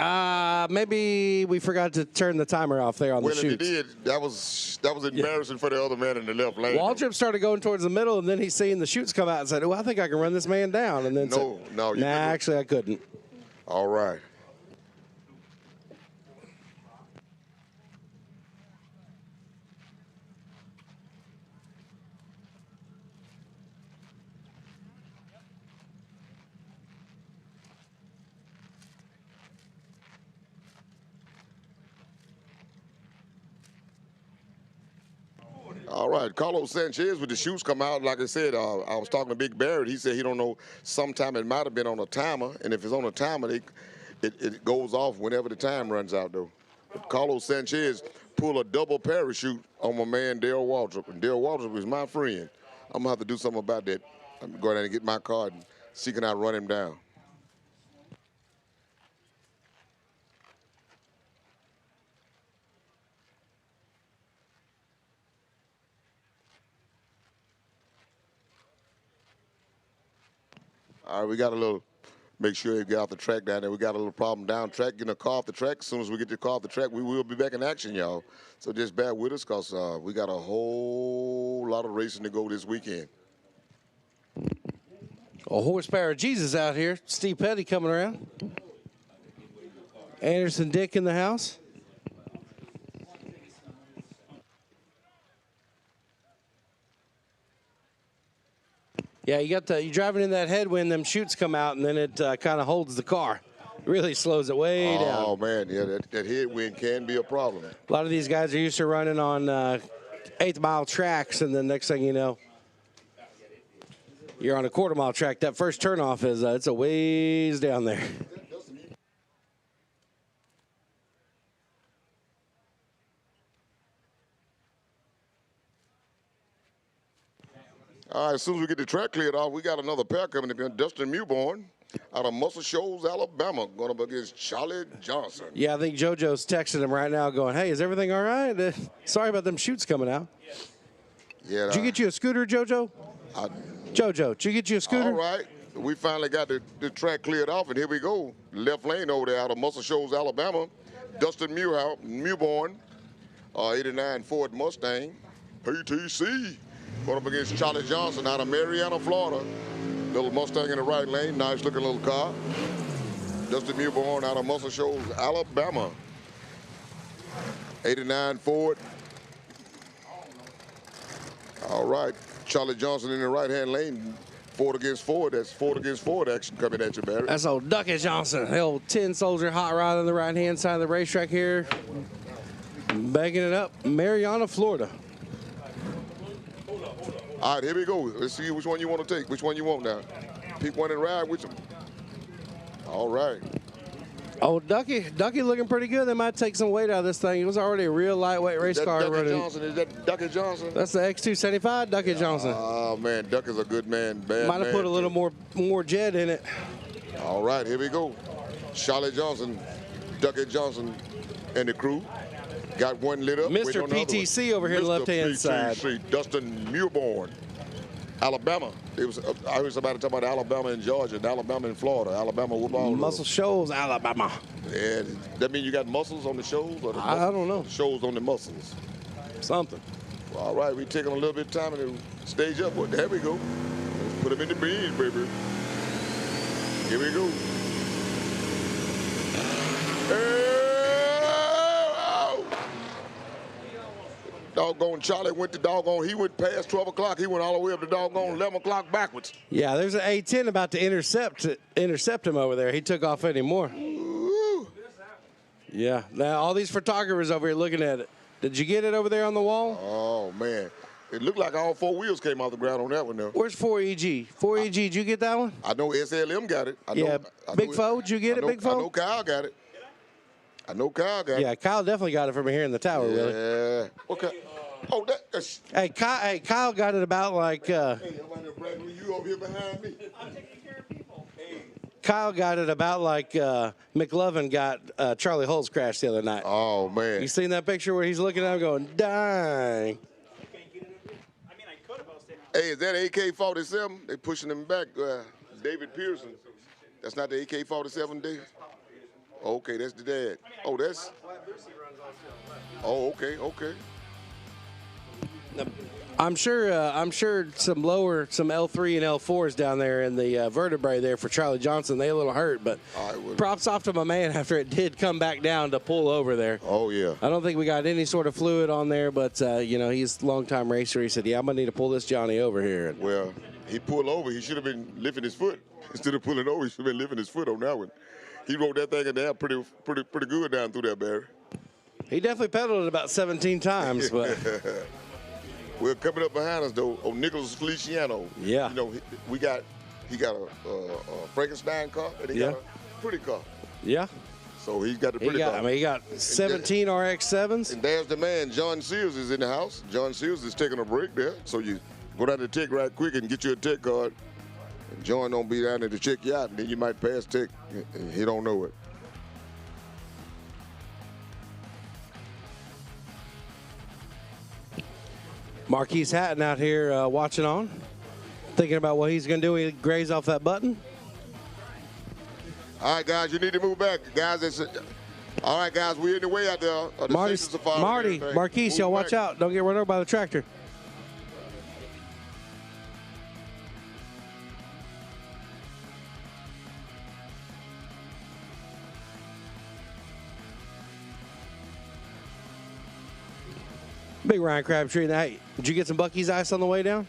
maybe we forgot to turn the timer off there on the chutes. Well, if he did, that was embarrassing for the other man in the left lane. Waltrip started going towards the middle, and then he seen the chutes come out and said, oh, I think I can run this man down. And then no, nah, actually I couldn't. All right. All right, Carlos Sanchez with the shoots come out. Like I said, I was talking to Big Barrett. He said he don't know. Sometime it might have been on a timer, and if it's on a timer, it goes off whenever the time runs out, though. Carlos Sanchez pulled a double parachute on my man Darryl Waltrip, and Darryl Waltrip is my friend. I'm gonna have to do something about that. I'm going down and get my card and see can I run him down. All right, we got a little, make sure you get off the track down there. We got a little problem down track, getting a car off the track. As soon as we get the car off the track, we will be back in action, y'all. So just bear with us because we got a whole lot of racing to go this weekend. A horsepower Jesus out here. Steve Petty coming around. Anderson Dick in the house. Yeah, you're driving in that headwind, them chutes come out, and then it kind of holds the car. It really slows it way down. Oh, man, yeah, that headwind can be a problem. A lot of these guys are used to running on eighth-mile tracks, and then next thing you know, you're on a quarter-mile track. That first turnoff is it's a ways down there. All right, as soon as we get the track cleared off, we got another pair coming in. Dustin Mewborn out of Muscle Shoals, Alabama, going up against Charlie Johnson. Yeah, I think JoJo's texting him right now going, hey, is everything all right? Sorry about them shoots coming out. Yeah. Did you get you a scooter, JoJo? JoJo, did you get you a scooter? All right. We finally got the track cleared off, and here we go. Left lane over there out of Muscle Shoals, Alabama. Dustin Mewborn, 89 Ford Mustang, PTC. Going up against Charlie Johnson out of Marietta, Florida. Little Mustang in the right lane, nice looking little car. Dustin Mewborn out of Muscle Shoals, Alabama. 89 Ford. All right, Charlie Johnson in the right-hand lane. Ford against Ford. That's Ford against Ford action coming at you, Barry. That's old Ducky Johnson, the old 10 soldier hot rod on the right-hand side of the racetrack here. Backing it up, Marietta, Florida. All right, here we go. Let's see which one you want to take. Which one you want now. Pick one and ride with them. All right. Oh, Ducky looking pretty good. They might take some weight out of this thing. It was already a real lightweight race car. Ducky running. Johnson, is that Ducky Johnson? That's the X275 Ducky Johnson. Oh, man, Duck is a good man. Bad Might have put a little more jet in it. All right, here we go. Charlie Johnson, Ducky Johnson, and the crew. Got one lit up. Mr. PTC over here on the left-hand side. Dustin Mewborn, Alabama. I heard somebody talk about Alabama and Georgia, and Alabama and Florida, Alabama football. Muscle Shoals, Alabama. Yeah, that mean you got muscles on the shows? Or the I don't know. Shows on the muscles. Something. Well, all right, we taking a little bit of time to stage up. Well, there we go. Let's put them in the beans, baby. Here we go. Doggone Charlie went to doggone, he went past 12 o'clock. He went all the way up to doggone 11 o'clock backwards. Yeah, there's an A10 about to intercept him over there. He took off anymore. Ooh. Yeah, now all these photographers over here looking at it. Did you get it over there on the wall? Oh, man. It looked like all four wheels came off the ground on that one, though. Where's 4EG? 4EG, did you get that one? I know SLM got it. I know Big Fo, did you get it, Big Fo? I know Kyle got it. Yeah, Kyle definitely got it from here in the tower, really. Yeah. Okay. Oh, that's... Hey, Kyle got it about like... Hey, you over here behind me. I'm taking care of people. Hey. Kyle got it about like McLovin got Charlie Hull's crash the other night. Oh, man. You seen that picture where he's looking at him going, dang. Hey, is that AK-47? They pushing him back. David Pearson. That's not the AK-47, Dave? Okay, that's the dad. Oh, that's... Oh, okay. I'm sure some L3 and L4s down there in the vertebrae there for Charlie Johnson. They a little hurt, but props off to my man after it did come back down to pull over there. Oh, yeah. I don't think we got any sort of fluid on there, but, he's a long-time racer. He said, yeah, I'm going to need to pull this Johnny over here. Well, he pulled over. He should have been lifting his foot. Instead of pulling over, he should have been lifting his foot on that one. He rode that thing down pretty good down through there, Barry. He definitely pedaled it about 17 times, but... We're coming up behind us, though, on Nicholas Feliciano. Yeah. You know, he got a Frankenstein car, and he got a pretty car. Yeah. So he's got the pretty car. He got 17 RX-7s. And there's the man, John Sears, is in the house. John Sears is taking a break there. So you go down to tech right quick and get you a tech card. And John don't be down there to check you out, and then you might pass tech, and he don't know it. Marquise Hatton out here watching on, thinking about what he's going to do when he graze off that button. All right, guys, you need to move back. Guys, all right, guys, we're in the way out there. Marquise, y'all watch out. Don't get run over by the tractor. Big Ryan Crabtree. Hey, did you get some Buc-ee's ice on the way down?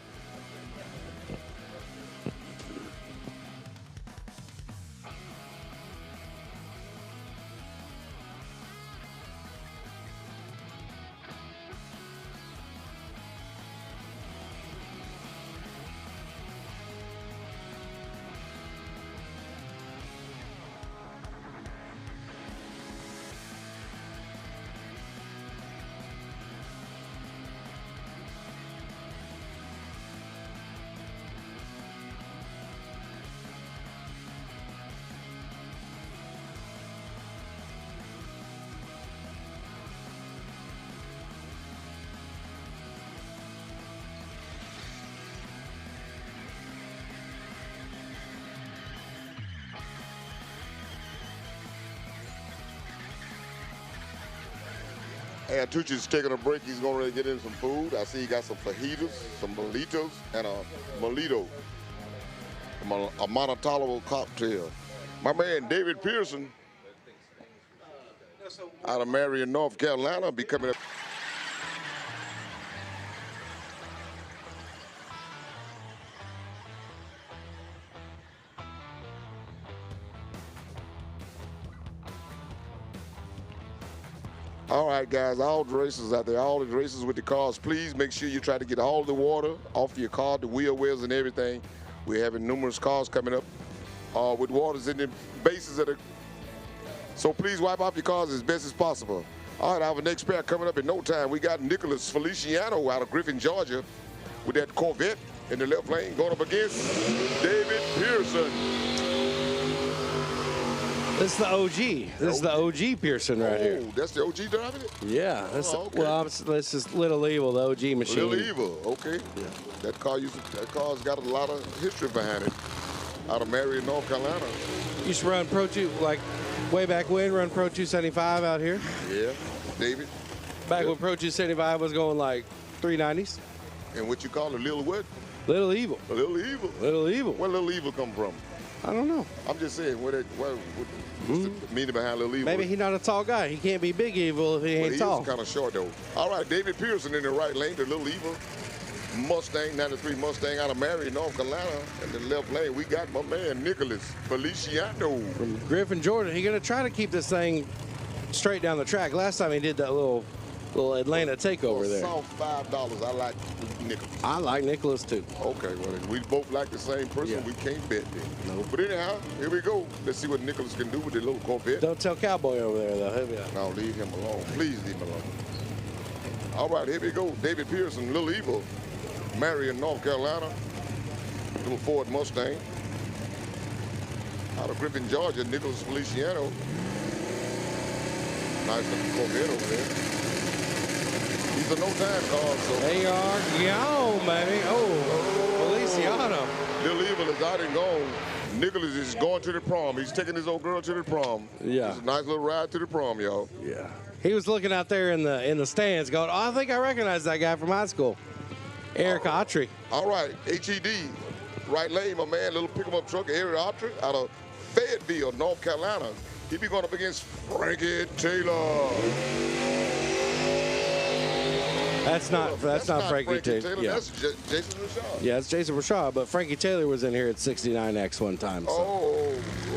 And Tucci's taking a break. He's going to get in some food. I see he got some fajitas, some bolitos, and a molito. A monotolable cocktail. My man David Pearson out of Marion, North Carolina, be coming up. All right, guys, all the racers out there, all the racers with the cars, please make sure you try to get all the water off your car, the wheel wells and everything. We're having numerous cars coming up with waters in the bases of the... So please wipe off your cars as best as possible. All right, our next pair coming up in no time. We got Nicholas Feliciano out of Griffin, Georgia with that Corvette in the left lane going up against David Pearson. This is the OG. This is the OG Pearson right here. Oh, that's the OG driving it? Yeah. That's, okay. Well, this is Little Evil, the OG machine. Little Evil, okay. Yeah. That car's got a lot of history behind it. Out of Marion, North Carolina. Used to run Pro 2, like way back when, run Pro 275 out here. Yeah, David. Back when Pro 275 was going like 390s. And what you call it, Little what? Little Evil. Little Evil. Little Evil. Where Little Evil come from? I don't know. I'm just saying, what's the meaning behind Little Evil? Maybe he's not a tall guy. He can't be Big Evil if he ain't tall. He's kind of short, though. All right, David Pearson in the right lane, the Little Evil. Mustang, 93 Mustang out of Marion, North Carolina. In the left lane, we got my man, Nicholas Feliciano. From Griffin, Georgia. He's going to try to keep this thing straight down the track. Last time he did that little Atlanta takeover there. Soft $5. I like Nicholas. I like Nicholas, too. Okay, well, we both like the same person. Yeah. We can't bet then. Nope. But anyhow, here we go. Let's see what Nicholas can do with the little Corvette. Don't tell Cowboy over there, though. No, leave him alone. Please leave him alone. All right, here we go. David Pearson, Little Evil. Marion, North Carolina. Little Ford Mustang. Out of Griffin, Georgia, Nicholas Feliciano. Nice looking Corvette over there. These are no-time cars, so... They are gone, baby. Oh, Feliciano. Little Evil is out and gone. Nicholas is going to the prom. He's taking his old girl to the prom. Yeah. It's a nice little ride to the prom, y'all. Yeah. He was looking out there in the stands going, oh, I think I recognize that guy from high school. Eric Autry. All right, HED, right lane, my man, little pick-em-up truck, Eric Autry, out of Fayetteville, North Carolina. He be going up against Frankie Taylor. That's not Frankie Taylor. Yeah. That's Jason Rashad. Yeah, it's Jason Rashad, but Frankie Taylor was in here at 69X one time. So. Oh,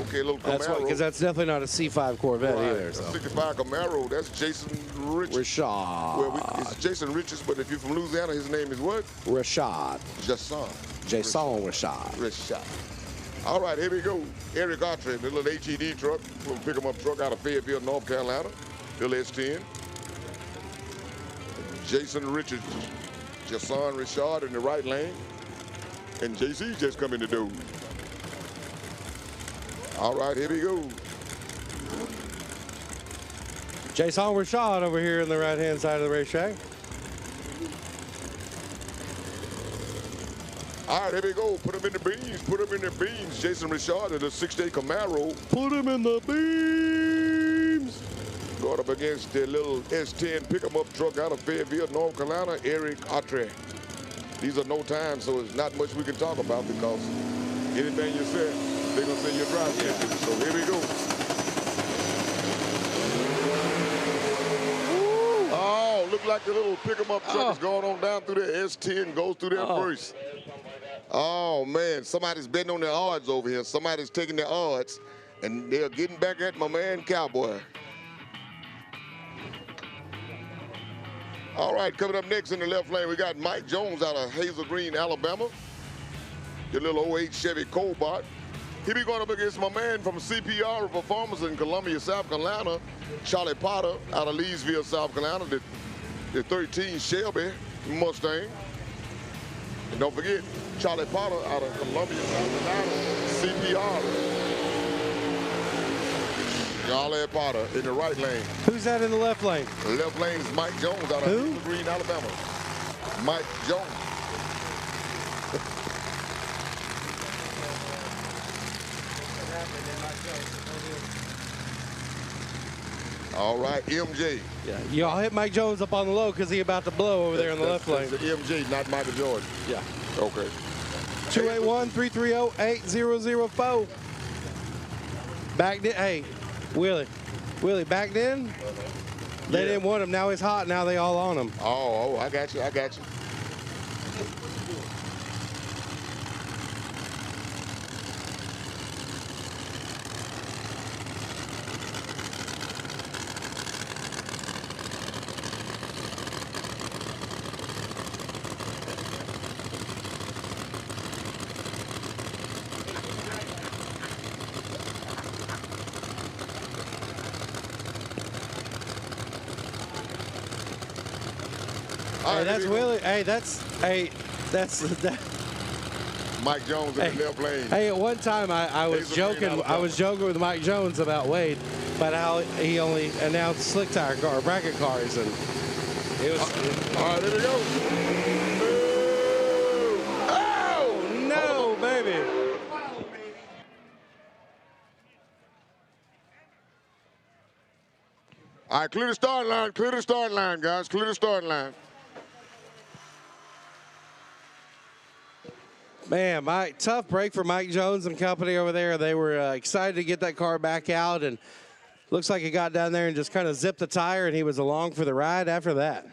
okay, little Camaro. Because that's definitely not a C5 Corvette right. either. So. 65 Camaro, that's Jason Richards. Rashad. Well, it's Jason Richards, but if you're from Louisiana, his name is what? Rashad. Jason Rashad. Rashad. All right, here we go. Eric Autry, the little HED truck, little pick-em-up truck out of Fayetteville, North Carolina, little S10. Jason Richards, Jason Rashad in the right lane, and JC just come in the door. All right, here we go. Jason Rashad over here on the right-hand side of the racetrack. All right, here we go. Put him in the beams. Put him in the beams. Jason Rashad in the 6-day Camaro. Put him in the beams. Going up against the little S10 pick-em-up truck out of Fayetteville, North Carolina, Eric Autry. These are no time, so it's not much we can talk about because anything you said, they're going to say you're driving it. So here we go. Oh, look like the little pick-em-up truck is going on down through there. S10 goes through there first. Oh, man, somebody's betting on their odds over here. Somebody's taking their odds, and they're getting back at my man Cowboy. All right, coming up next in the left lane, we got Mike Jones out of Hazel Green, Alabama. The little 08 Chevy Cobalt. He be going up against my man from CPR Performance in Columbia, South Carolina, Charlie Potter out of Leesville, South Carolina, the 13 Shelby Mustang. And don't forget, Charlie Potter out of Columbia, South Carolina, CPR. Charlie Potter in the right lane. Who's that in the left lane? The left lane is Mike Jones out of Hazel Green, Alabama. Mike Jones. All right, MJ. Yeah, y'all hit Mike Jones up on the low because he about to blow over there in the left lane. That's the MJ, not Michael Jordan. Yeah. Okay. 281-330-8004. Back then, hey, Willie, back then, they didn't want him. Now he's hot. Now they all on him. Oh, I got you. I got you. Hey, that's Willie. Hey, that's that. Mike Jones in the left lane. Hey, at one time I was joking. I was joking with Mike Jones about Wade, about how he only announced slick tire car, bracket cars, and it was. All right, there we go. Oh no, baby! All right, clear the start line. Clear the start line, guys. Clear the start line. Man, tough break for Mike Jones and company over there. They were excited to get that car back out, and looks like he got down there and just kind of zipped the tire, and he was along for the ride after that.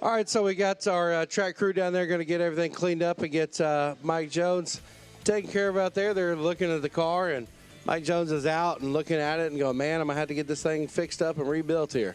All right, so we got our track crew down there going to get everything cleaned up and get Mike Jones taken care of out there. They're looking at the car, and Mike Jones is out and looking at it and going, man, I'm going to have to get this thing fixed up and rebuilt here.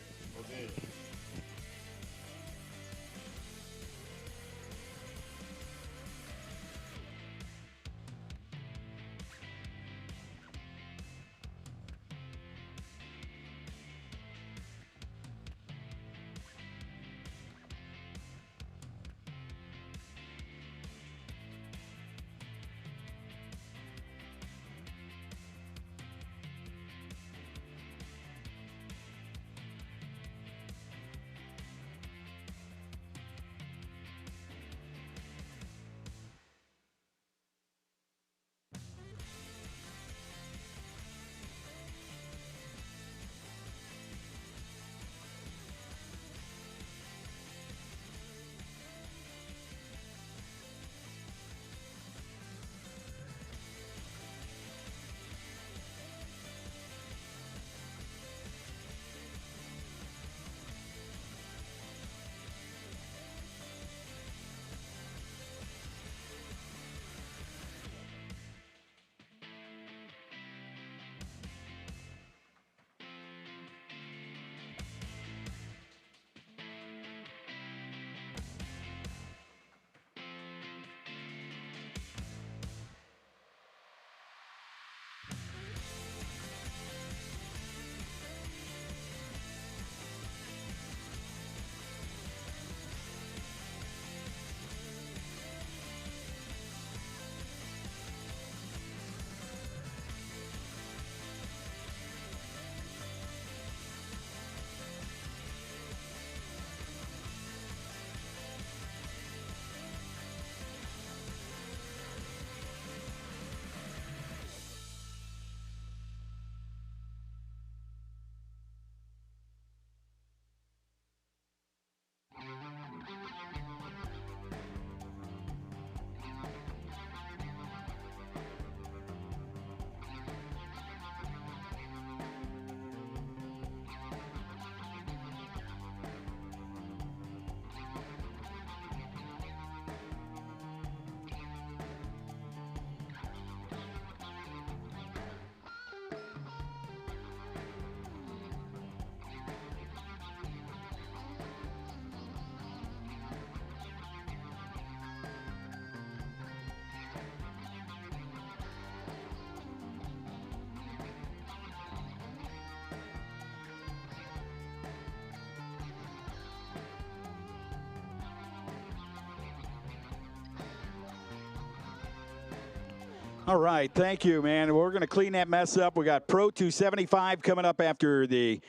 All right, thank you, man. We're going to clean that mess up. We got Pro 275 coming up after the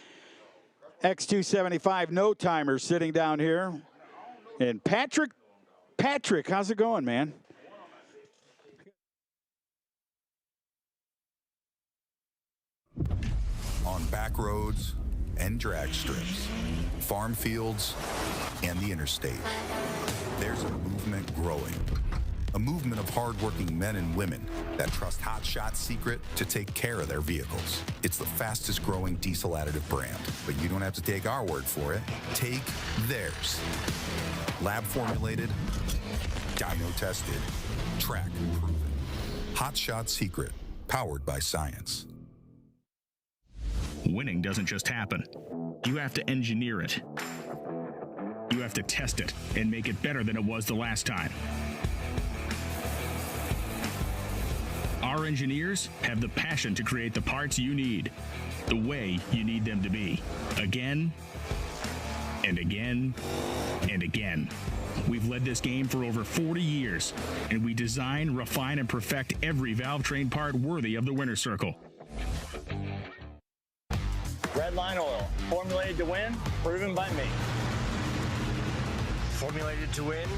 X275 no timer sitting down here. And Patrick, how's it going, man? On back roads and drag strips, farm fields and the interstate, there's a movement growing. A movement of hardworking men and women that trust Hot Shot Secret to take care of their vehicles. It's the fastest growing diesel additive brand, but you don't have to take our word for it. Take theirs. Lab formulated, dyno tested, track proven. Hot Shot Secret, powered by science. Winning doesn't just happen. You have to engineer it. You have to test it and make it better than it was the last time. Our engineers have the passion to create the parts you need, the way you need them to be, again and again and again. We've led this game for over 40 years, and we design, refine, and perfect every valve train part worthy of the winner's circle. Redline Oil, formulated to win, proven by me. Formulated to win,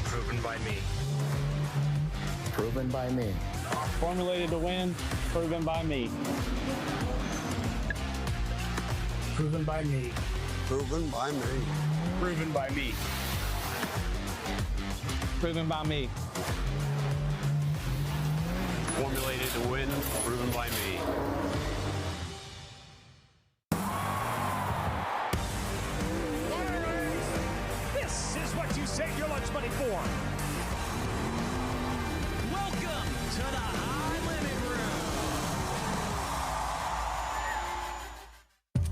proven by me. Proven by me. Formulated to win, proven by me. Proven by me. Proven by me. Proven by me. Proven by me. Formulated to win, proven by me. This is what you save your lunch money for. Welcome to the High Limit Room.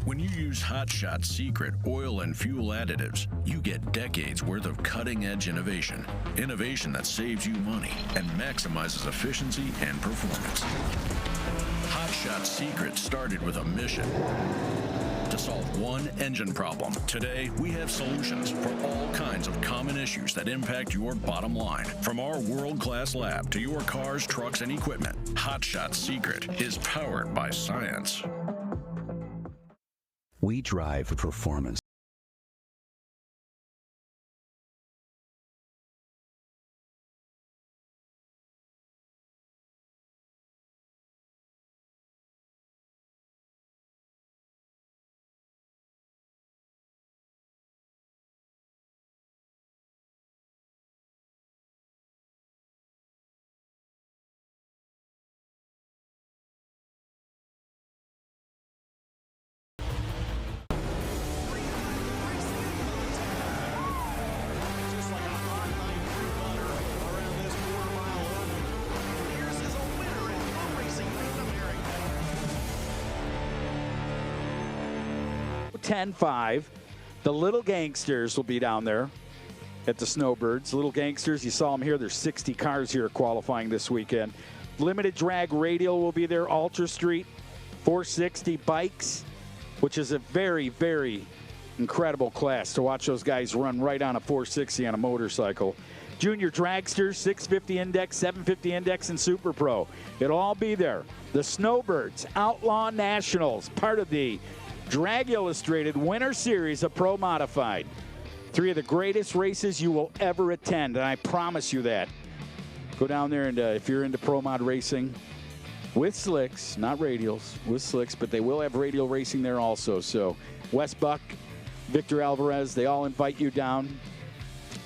When you use Hot Shot Secret oil and fuel additives, you get decades worth of cutting-edge innovation. Innovation that saves you money and maximizes efficiency and performance. Hot Shot Secret started with a mission to solve one engine problem. Today, we have solutions for all kinds of common issues that impact your bottom line. From our world-class lab to your cars, trucks, and equipment, Hot Shot Secret is powered by science. We drive performance. Just like a hot knife through butter around this quarter-mile oval. Here's as a winner in FloRacing North America. 10-5. The Little Gangsters will be down there at the Snowbirds. Little Gangsters, you saw them here. There's 60 cars here qualifying this weekend. Limited Drag Radial will be there. Ultra Street 460 bikes, which is a very, very incredible class to watch those guys run right on a 460 on a motorcycle. Junior Dragsters, 650 Index, 750 Index, and Super Pro. It'll all be there. The Snowbirds, Outlaw Nationals, part of the Drag Illustrated Winter Series of Pro Modified. 3 of the greatest races you will ever attend, and I promise you that. Go down there, and if you're into Pro Mod racing, with slicks, not radials, with slicks, but they will have radial racing there also. So Wes Buck, Victor Alvarez, they all invite you down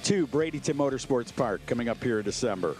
to Bradyton Motorsports Park coming up here in December.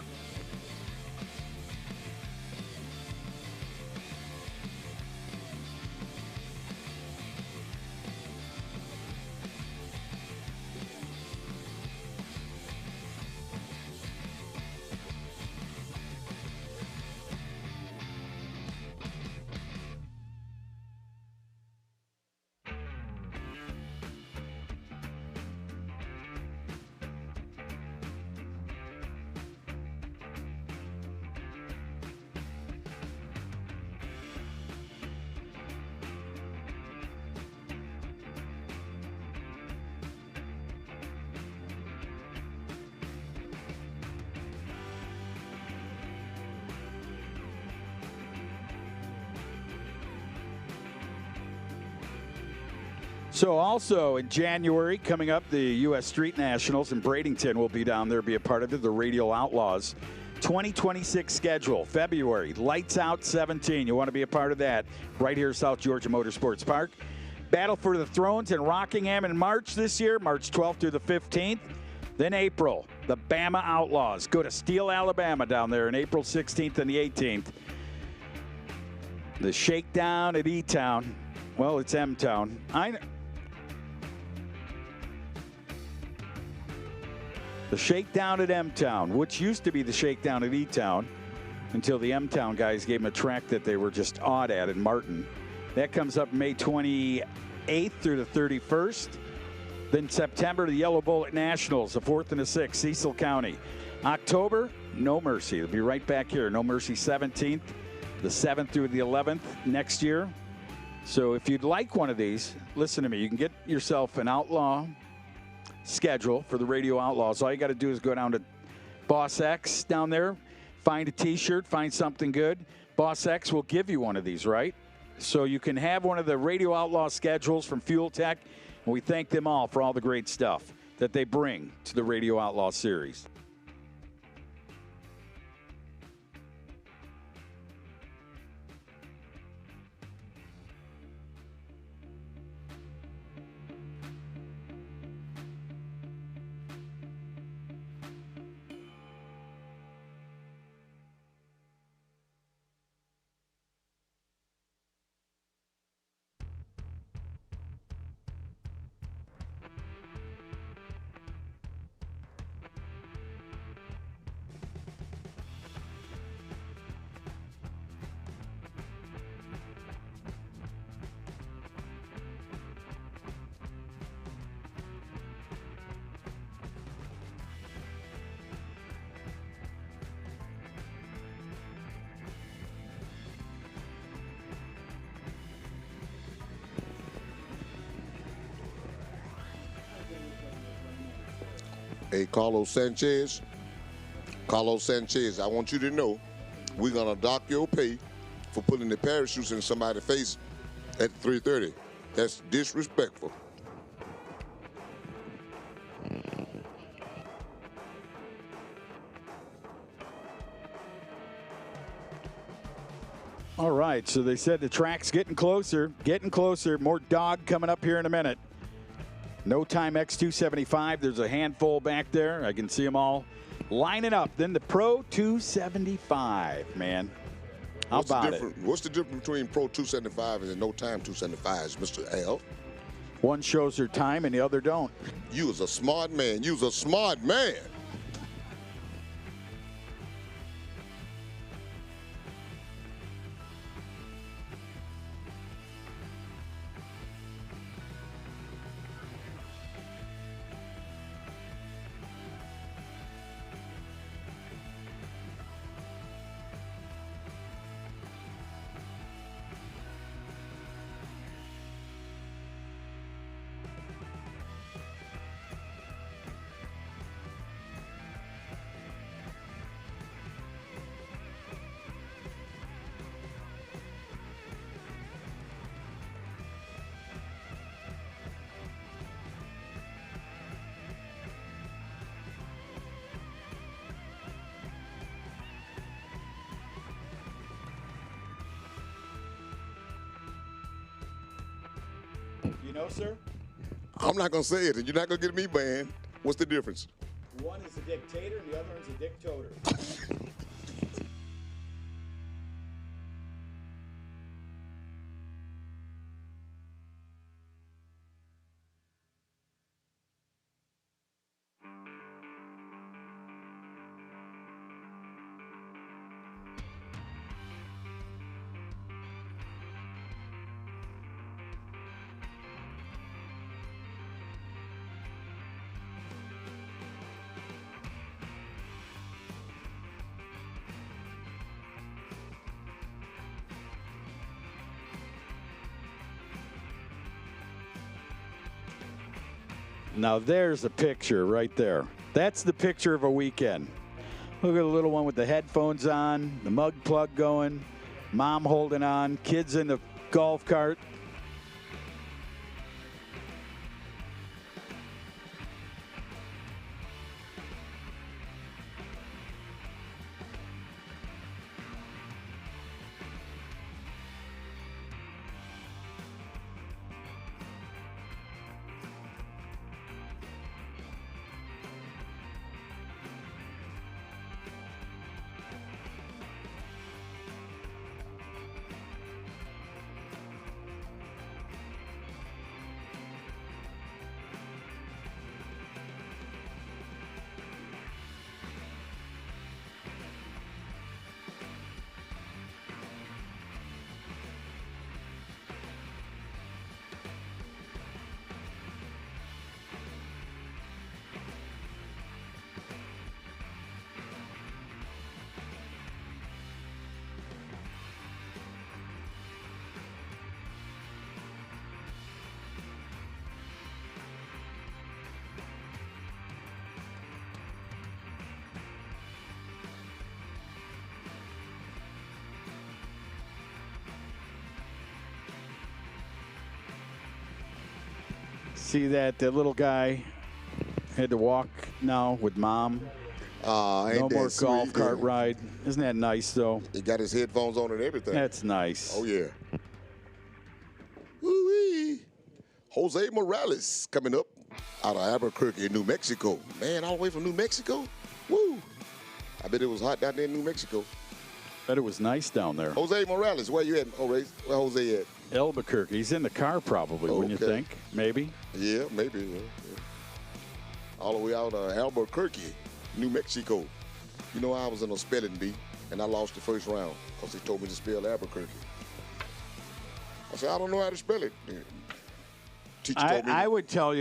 So also in January, coming up, the U.S. Street Nationals in Bradenton will be down there, be a part of it, the Radial Outlaws. 2026 schedule, February, Lights Out 17. You want to be a part of that right here at South Georgia Motorsports Park. Battle for the Thrones in Rockingham in March this year, March 12th through the 15th. Then April, the Bama Outlaws. Go to Steele, Alabama down there in April 16th and the 18th. The Shakedown at E-Town. Well, it's M-Town. The Shakedown at M-Town, which used to be the Shakedown at E-Town until the M-Town guys gave them a track that they were just odd at in Martin. That comes up May 28th through the 31st. Then September, the Yellow Bullet Nationals, the 4th and the 6th, Cecil County. October, No Mercy. It'll be right back here. No Mercy 17th, the 7th through the 11th next year. So if you'd like one of these, listen to me. You can get yourself an outlaw schedule for the Radio Outlaws. All you got to do is go down to Boss X down there, find a T-shirt, find something good. Boss X will give you one of these, right? So you can have one of the Radio Outlaw schedules from Fuel Tech. And we thank them all for all the great stuff that they bring to the Radio Outlaw series. Hey, Carlos Sanchez, I want you to know we're going to dock your pay for putting the parachutes in somebody's face at 3:30. That's disrespectful. All right, so they said the track's getting closer. More dog coming up here in a minute. No Time X275. There's a handful back there. I can see them all lining up. Then the Pro 275, man. How about it? What's the difference between Pro 275 and the No Time 275s, Mr. Al? One shows their time and the other don't. You was a smart man. You was a smart man. You know, sir? I'm not going to say it, and you're not going to get me banned. What's the difference? One is a dictator and the other is a dictator. Now there's a picture right there. That's the picture of a weekend. Look at the little one with the headphones on, the mug plug going, mom holding on, kids in the golf cart. See that little guy had to walk now with mom. No more golf cart ride. Isn't that nice, though? He got his headphones on and everything. That's nice. Oh, yeah. Woo-wee. Jose Morales coming up out of Albuquerque, New Mexico. Man, all the way from New Mexico? Woo. I bet it was hot down there in New Mexico. Bet it was nice down there. Jose Morales, where you at, Where Jose at? Albuquerque. He's in the car probably, wouldn't you think? Maybe? Yeah, maybe. Yeah. All the way out of Albuquerque, New Mexico. You know, I was in a spelling bee, and I lost the first round because they told me to spell Albuquerque. I said, I don't know how to spell it. Teacher told me. I would tell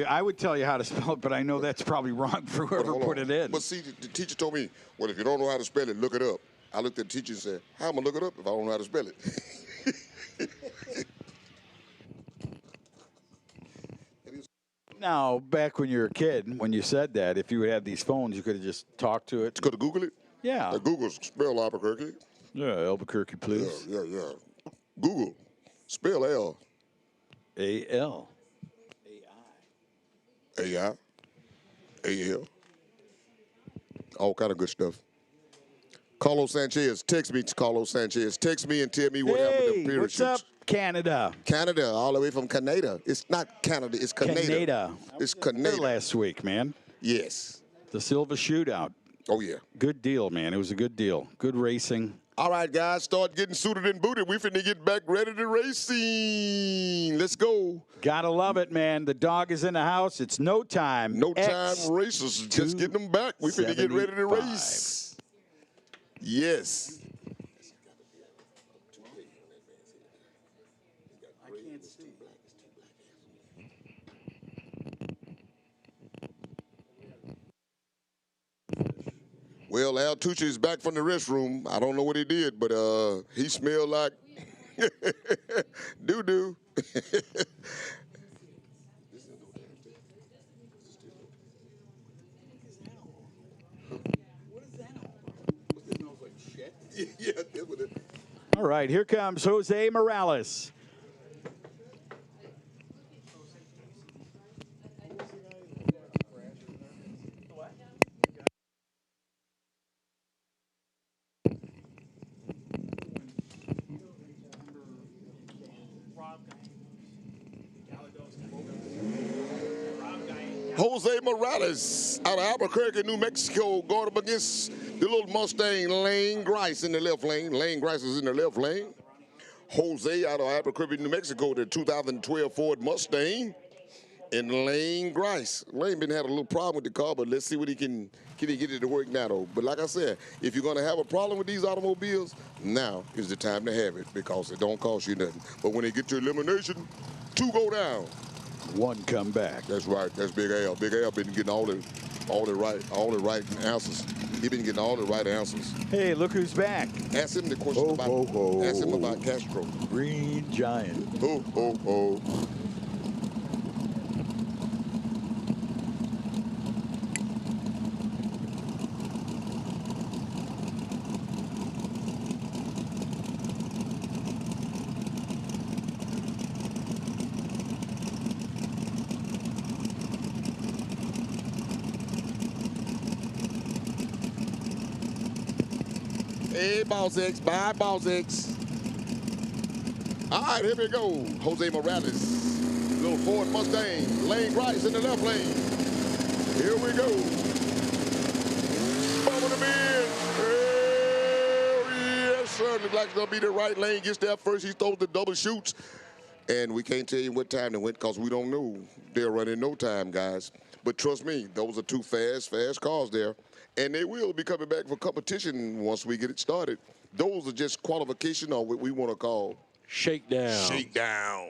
you how to spell it, but I know that's probably wrong for whoever put it in. But see, the teacher told me, well, if you don't know how to spell it, look it up. I looked at the teacher and said, how am I look it up if I don't know how to spell it? Now, back when you were a kid, when you said that, if you would have these phones, you could have just talked to it. Could have Googled it? Yeah. Google spell Albuquerque. Yeah, Albuquerque, please. Yeah. Google spell L. A-L. A-I. A-L. All kind of good stuff. Carlos Sanchez, text me, Carlos Sanchez. Text me and tell me what happened to them parachutes. What's up, Canada? Canada, all the way from Canada. It's not Canada, it's Canada. Canada. It's Canada. Last week, man. Yes. The Silva Shootout. Oh, yeah. Good deal, man. It was a good deal. Good racing. All right, guys, start getting suited and booted. We finna get back ready to racing. Let's go. Gotta love it, man. The dog is in the house. It's no time. No time races. Just getting them back. We finna get ready to race. Yes. Well, Al Tucci is back from the restroom. I don't know what he did, but he smelled like doo-doo. All right, here comes Jose Morales. Jose Morales out of Albuquerque, New Mexico, going up against the little Mustang, Lane Grice in the left lane. Lane Grice is in the left lane. Jose out of Albuquerque, New Mexico, the 2012 Ford Mustang. And Lane Grice. Lane been had a little problem with the car, but let's see what he can he get it to work now, though. But like I said, if you're going to have a problem with these automobiles, now is the time to have it because it don't cost you nothing. But when they get to elimination, 2 go down. 1 come back. That's right. That's Big Al. Big Al been getting all the right answers. He been getting all the right answers. Hey, look who's back. Ask him the question ask him about Castro. Green Giant. Oh. Hey, Boss X, bye, Boss X. All right, here we go. Jose Morales, little Ford Mustang, Lane Grice in the left lane. Here we go. Bubble the bid. Yes, sir. Looks like it's going to be the right lane. Gets there first. He throws the double shoots. And we can't tell you what time they went because we don't know. They're running no time, guys. But trust me, those are 2 fast cars there. And they will be coming back for competition once we get it started. Those are just qualification or what we want to call shakedown. Shakedown.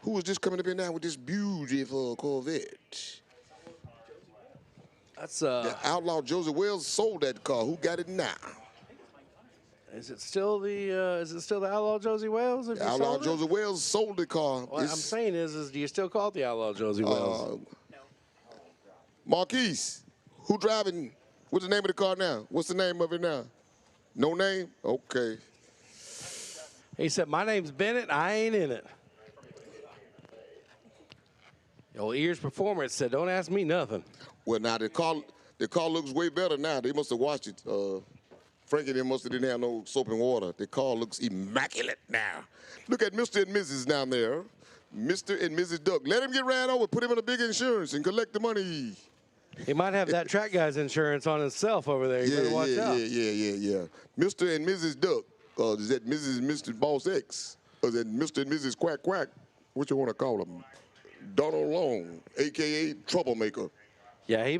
Who is just coming up in now with this beautiful Corvette? That's the outlaw Joseph Wells sold that car. Who got it now? Is it still the outlaw Josie Wells? The outlaw Joseph Wells sold the car. What I'm saying is do you still call it the outlaw Josie Wells? Marquise. Who driving? What's the name of the car now? What's the name of it now? No name? Okay. He said, my name's Bennett. I ain't in it. Old Ears Performance said, "Don't ask me nothing." Well, now the car looks way better now. They must have washed it. Frankie, they must have didn't have no soap and water. The car looks immaculate now. Look at Mr. and Mrs. down there. Mr. and Mrs. Duck. Let him get ran over, put him in a big insurance, and collect the money. He might have that track guy's insurance on himself over there. You better watch out. Yeah. Mr. and Mrs. Duck. Is that Mrs. and Mr. Boss X? Or is that Mr. and Mrs. Quack Quack? What you want to call them? Donald Long, a.k.a. Troublemaker. Yeah, he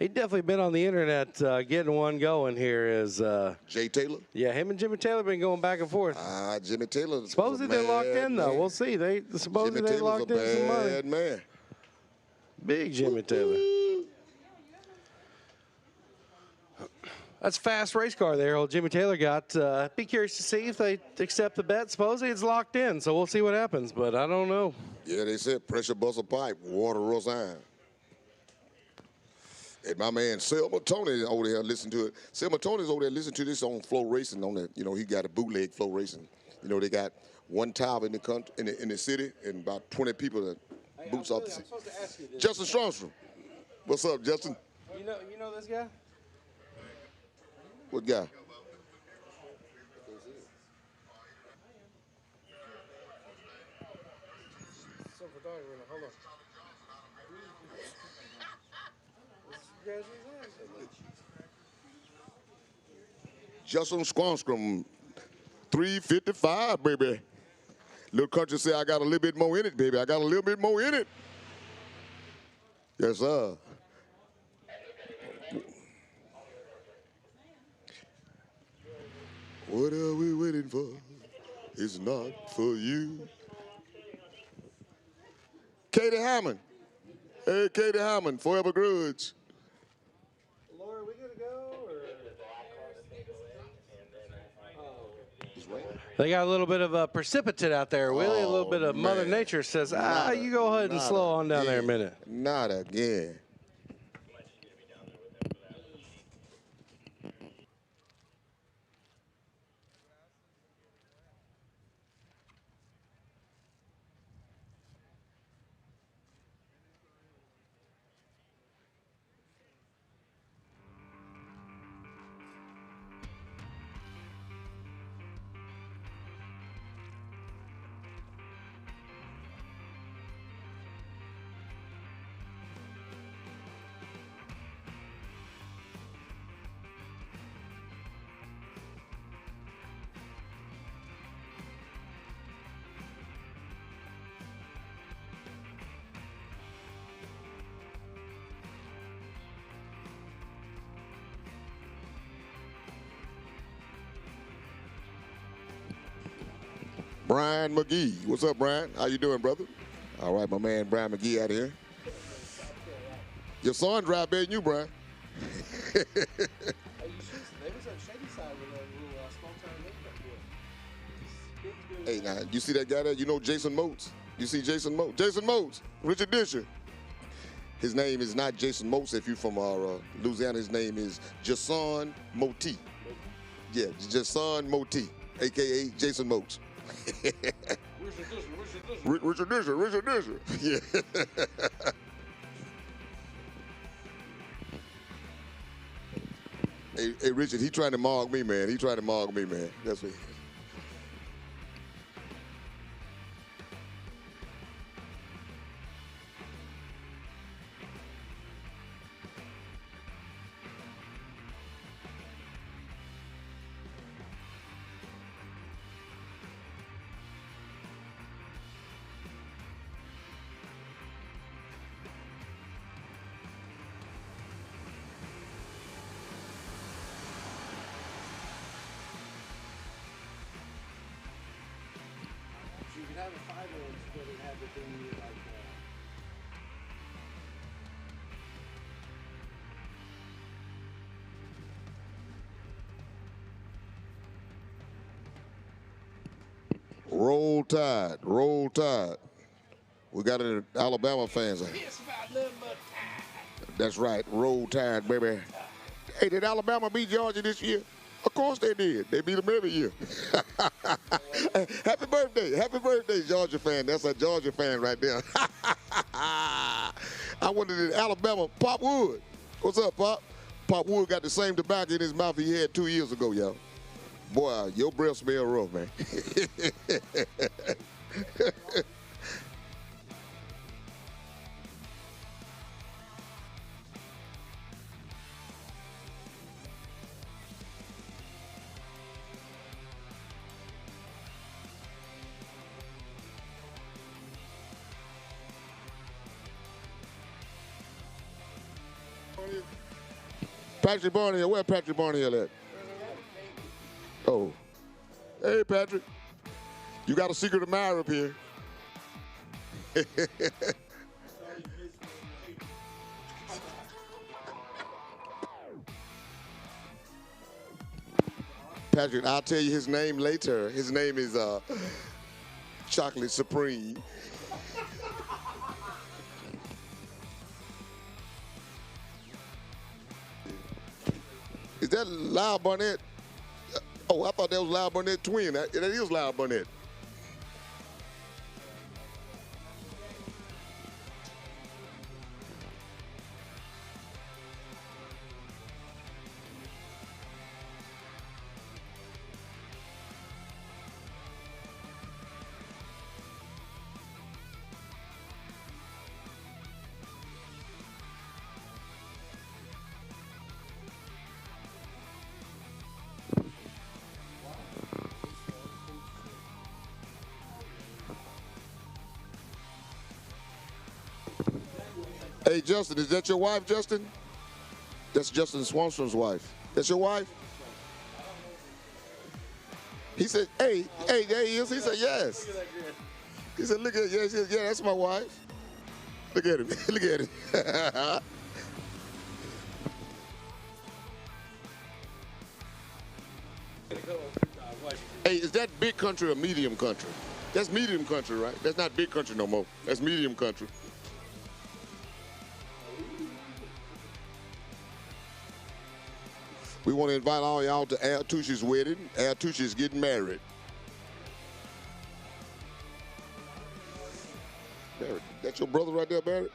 definitely been on the internet getting one going here. Is Jay Taylor? Yeah, him and Jimmy Taylor been going back and forth. Jimmy Taylor. Supposedly they're locked in though. We'll see. Supposedly they locked in some money. Bad man. Big Jimmy Taylor. That's a fast race car there, old Jimmy Taylor got. Be curious to see if they accept the bet. Supposedly it's locked in, so we'll see what happens, but I don't know. Yeah, they said pressure bust a pipe, water rust iron. And my man Selma Tony over there listening to it. Selma Tony's over there listening to this on FloRacing on that. You know, he got a bootleg FloRacing. You know, they got one tower in the country, in the city, and about 20 people that boots off the city. I'm supposed to ask you this. Justin Strongstrom. What's up, Justin? You know this guy? What guy? Hold on. Justin Strongstrom, 355, baby. Little country say I got a little bit more in it, baby. I got a little bit more in it. Yes, sir. What are we waiting for? It's not for you. Katie Hammond. Hey, Katie Hammond, Forever Grudge. Laura, we gotta go? They got a little bit of a precipitate out there, Willie. A little bit of Mother Nature says, you go ahead and slow on down there a minute. Not again. Brian McGee. What's up, Brian? How you doing, brother? All right, my man Brian McGee out here. Your son drive better than you, Brian. Hey, now, you see that guy there? You know Jason Motes? You see Jason Motes? Jason Motes, Richard Disher. His name is not Jason Motes. If you're from Louisiana, his name is Jason Moti. Yeah, Jason Moti, a.k.a. Jason Motes. Richard Disher. Yeah. Hey, Richard, he trying to mog me, man. That's what he is. You could have a 5-inch, but it had to be like Roll Tide, Roll Tide. We got an Alabama fans. That's right, Roll Tide, baby. Hey, did Alabama beat Georgia this year? Of course they did. They beat them every year. Happy birthday, Georgia fan. That's a Georgia fan right there. I wanted in Alabama, Pop Wood. What's up, Pop? Pop Wood got the same tobacco in his mouth he had 2 years ago, y'all. Boy, your breath smell rough, man. Patrick Barnhill, where Patrick Barnhill at? Oh. Hey, Patrick. You got a secret admirer up here. Patrick, I'll tell you his name later. His name is Chocolate Supreme. Is that Lyle Barnett? Oh, I thought that was Lyle Barnett twin. That is Lyle Barnett. Hey, Justin, is that your wife, Justin? That's Justin Swanson's wife. That's your wife? He said, hey, there he is. He said, yes. He said, look at, yeah, he said, yeah, that's my wife. Look at him, look at him. Hey, is that big country or medium country? That's medium country, right? That's not big country no more. That's medium country. We want to invite all y'all to Al Tucci's wedding. Al Tucci is getting married. Barrett, that's your brother right there, Barrett?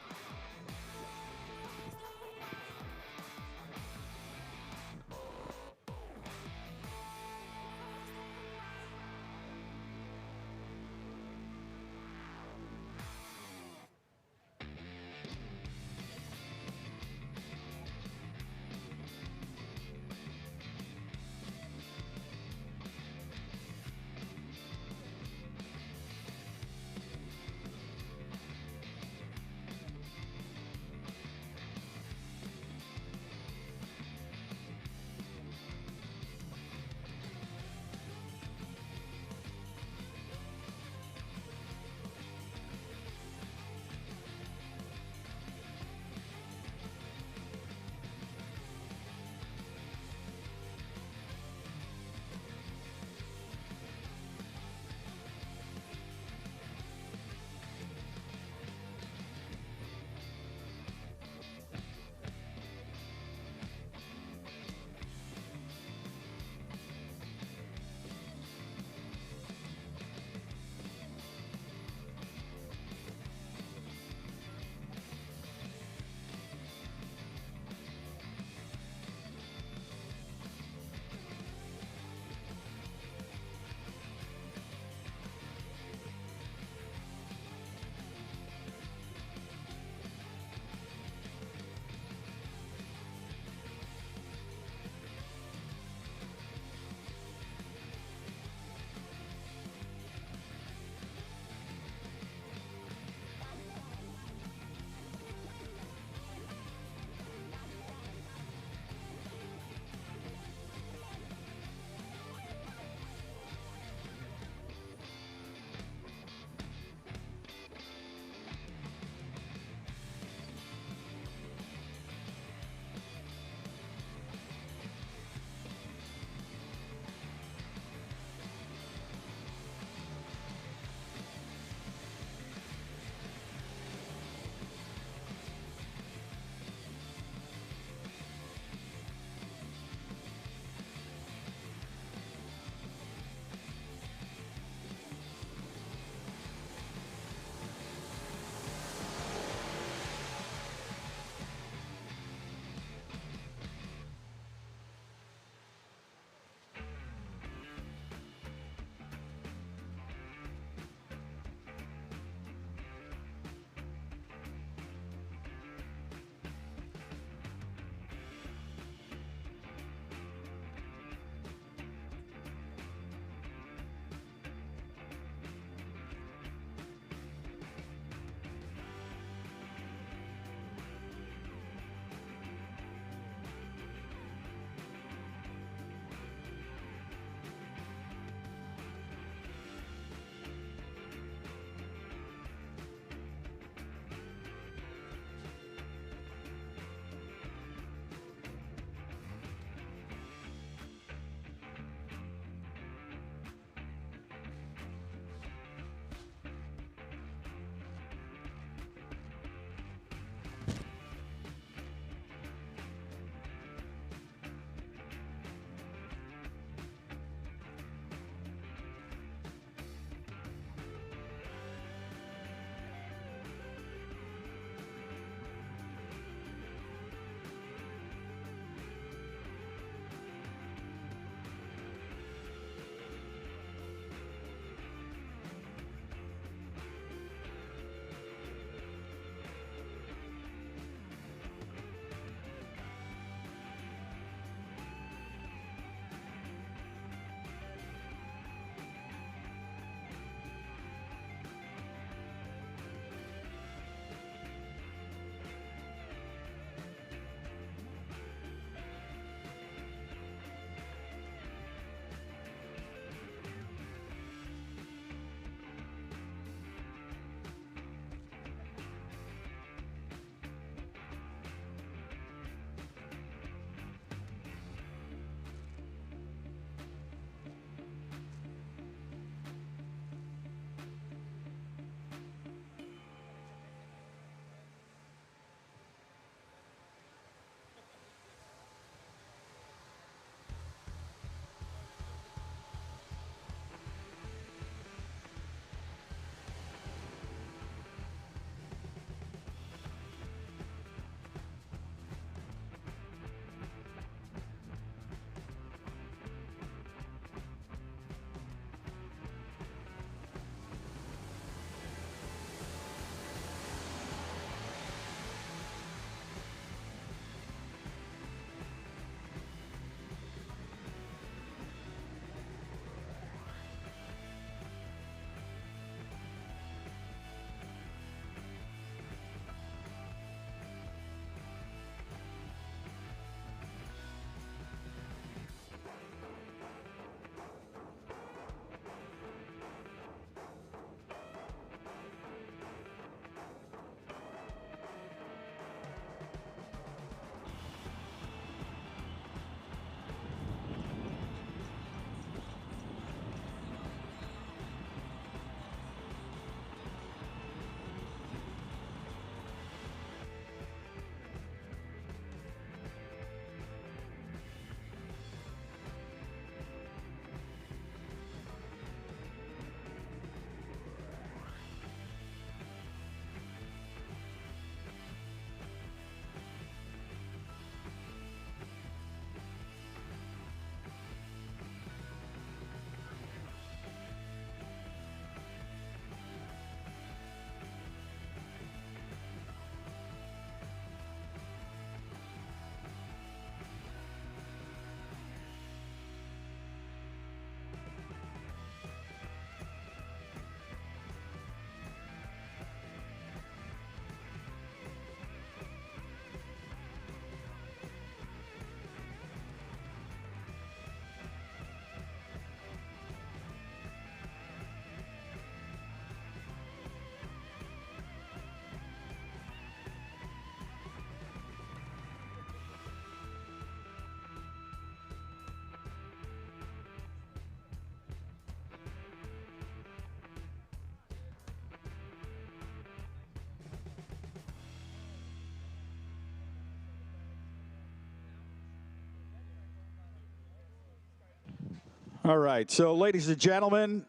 All right, so ladies and gentlemen,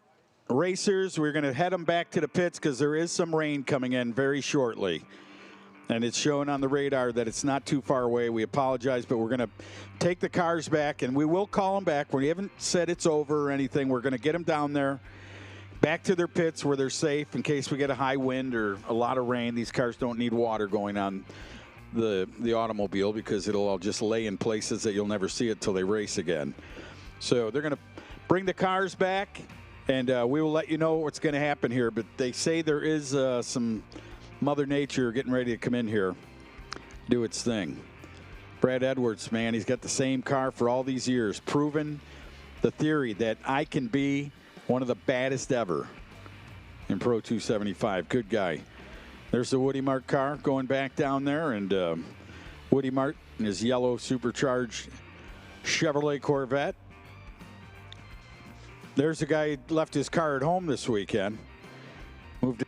racers, we're going to head them back to the pits because there is some rain coming in very shortly. And it's showing on the radar that it's not too far away. We apologize, but we're going to take the cars back, and we will call them back. We haven't said it's over or anything. We're going to get them down there, back to their pits where they're safe in case we get a high wind or a lot of rain. These cars don't need water going on the automobile because it'll all just lay in places that you'll never see it till they race again. So they're going to bring the cars back, and we will let you know what's going to happen here. But they say there is some Mother Nature getting ready to come in here, do its thing. Brad Edwards, man, he's got the same car for all these years, proven the theory that I can be one of the baddest ever in Pro 275. Good guy. There's the Woody Mart car going back down there, and Woody Mart in his yellow supercharged Chevrolet Corvette. There's the guy who left his car at home this weekend. Moved it.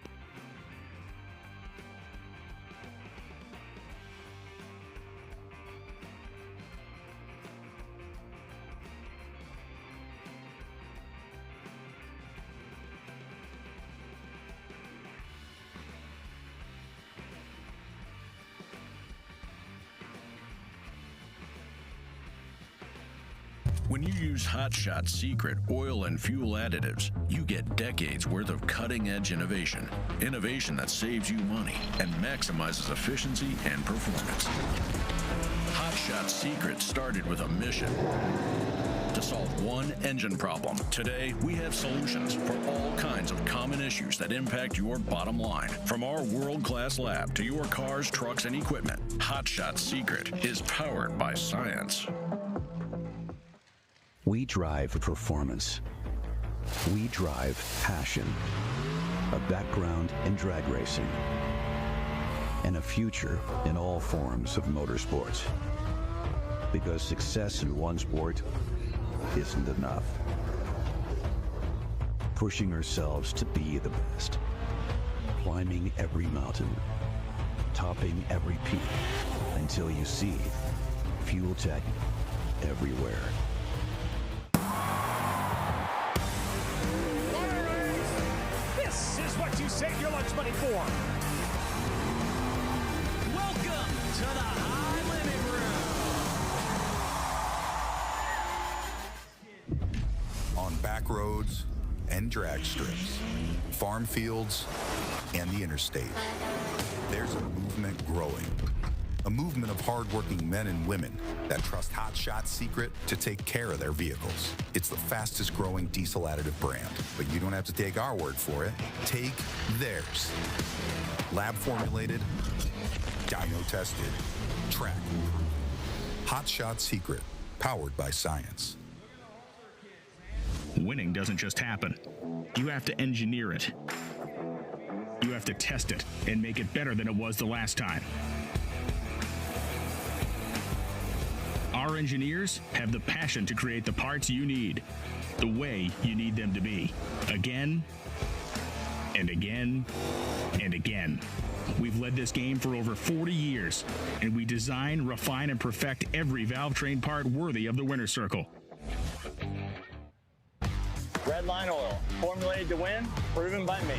When you use Hot Shot Secret oil and fuel additives, you get decades worth of cutting-edge innovation. Innovation that saves you money and maximizes efficiency and performance. Hot Shot Secret started with a mission to solve one engine problem. Today, we have solutions for all kinds of common issues that impact your bottom line. From our world-class lab to your cars, trucks, and equipment, Hot Shot Secret is powered by science. We drive performance. We drive passion, a background in drag racing, and a future in all forms of motorsports. Because success in one sport isn't enough. Pushing ourselves to be the best. Climbing every mountain. Topping every peak. Until you see Fuel Tech everywhere. This is what you save your lunch money for. Welcome to the High Limit Room. On back roads and drag strips, farm fields and the interstate, there's a movement growing. A movement of hardworking men and women that trust Hot Shot Secret to take care of their vehicles. It's the fastest growing diesel additive brand, but you don't have to take our word for it. Take theirs. Lab formulated, dyno tested, track. Hot Shot Secret, powered by science. Winning doesn't just happen. You have to engineer it. You have to test it and make it better than it was the last time. Our engineers have the passion to create the parts you need, the way you need them to be, again and again and again. We've led this game for over 40 years, and we design, refine, and perfect every valve train part worthy of the winner's circle. Red Line Oil, formulated to win, proven by me.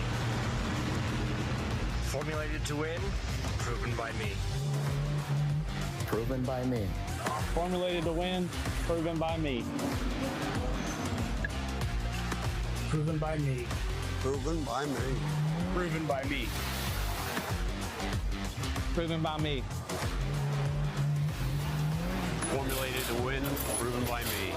Formulated to win, proven by me. Proven by me. Formulated to win, proven by me. Proven by me. Proven by me. Proven by me. Proven by me. Formulated to win, proven by me.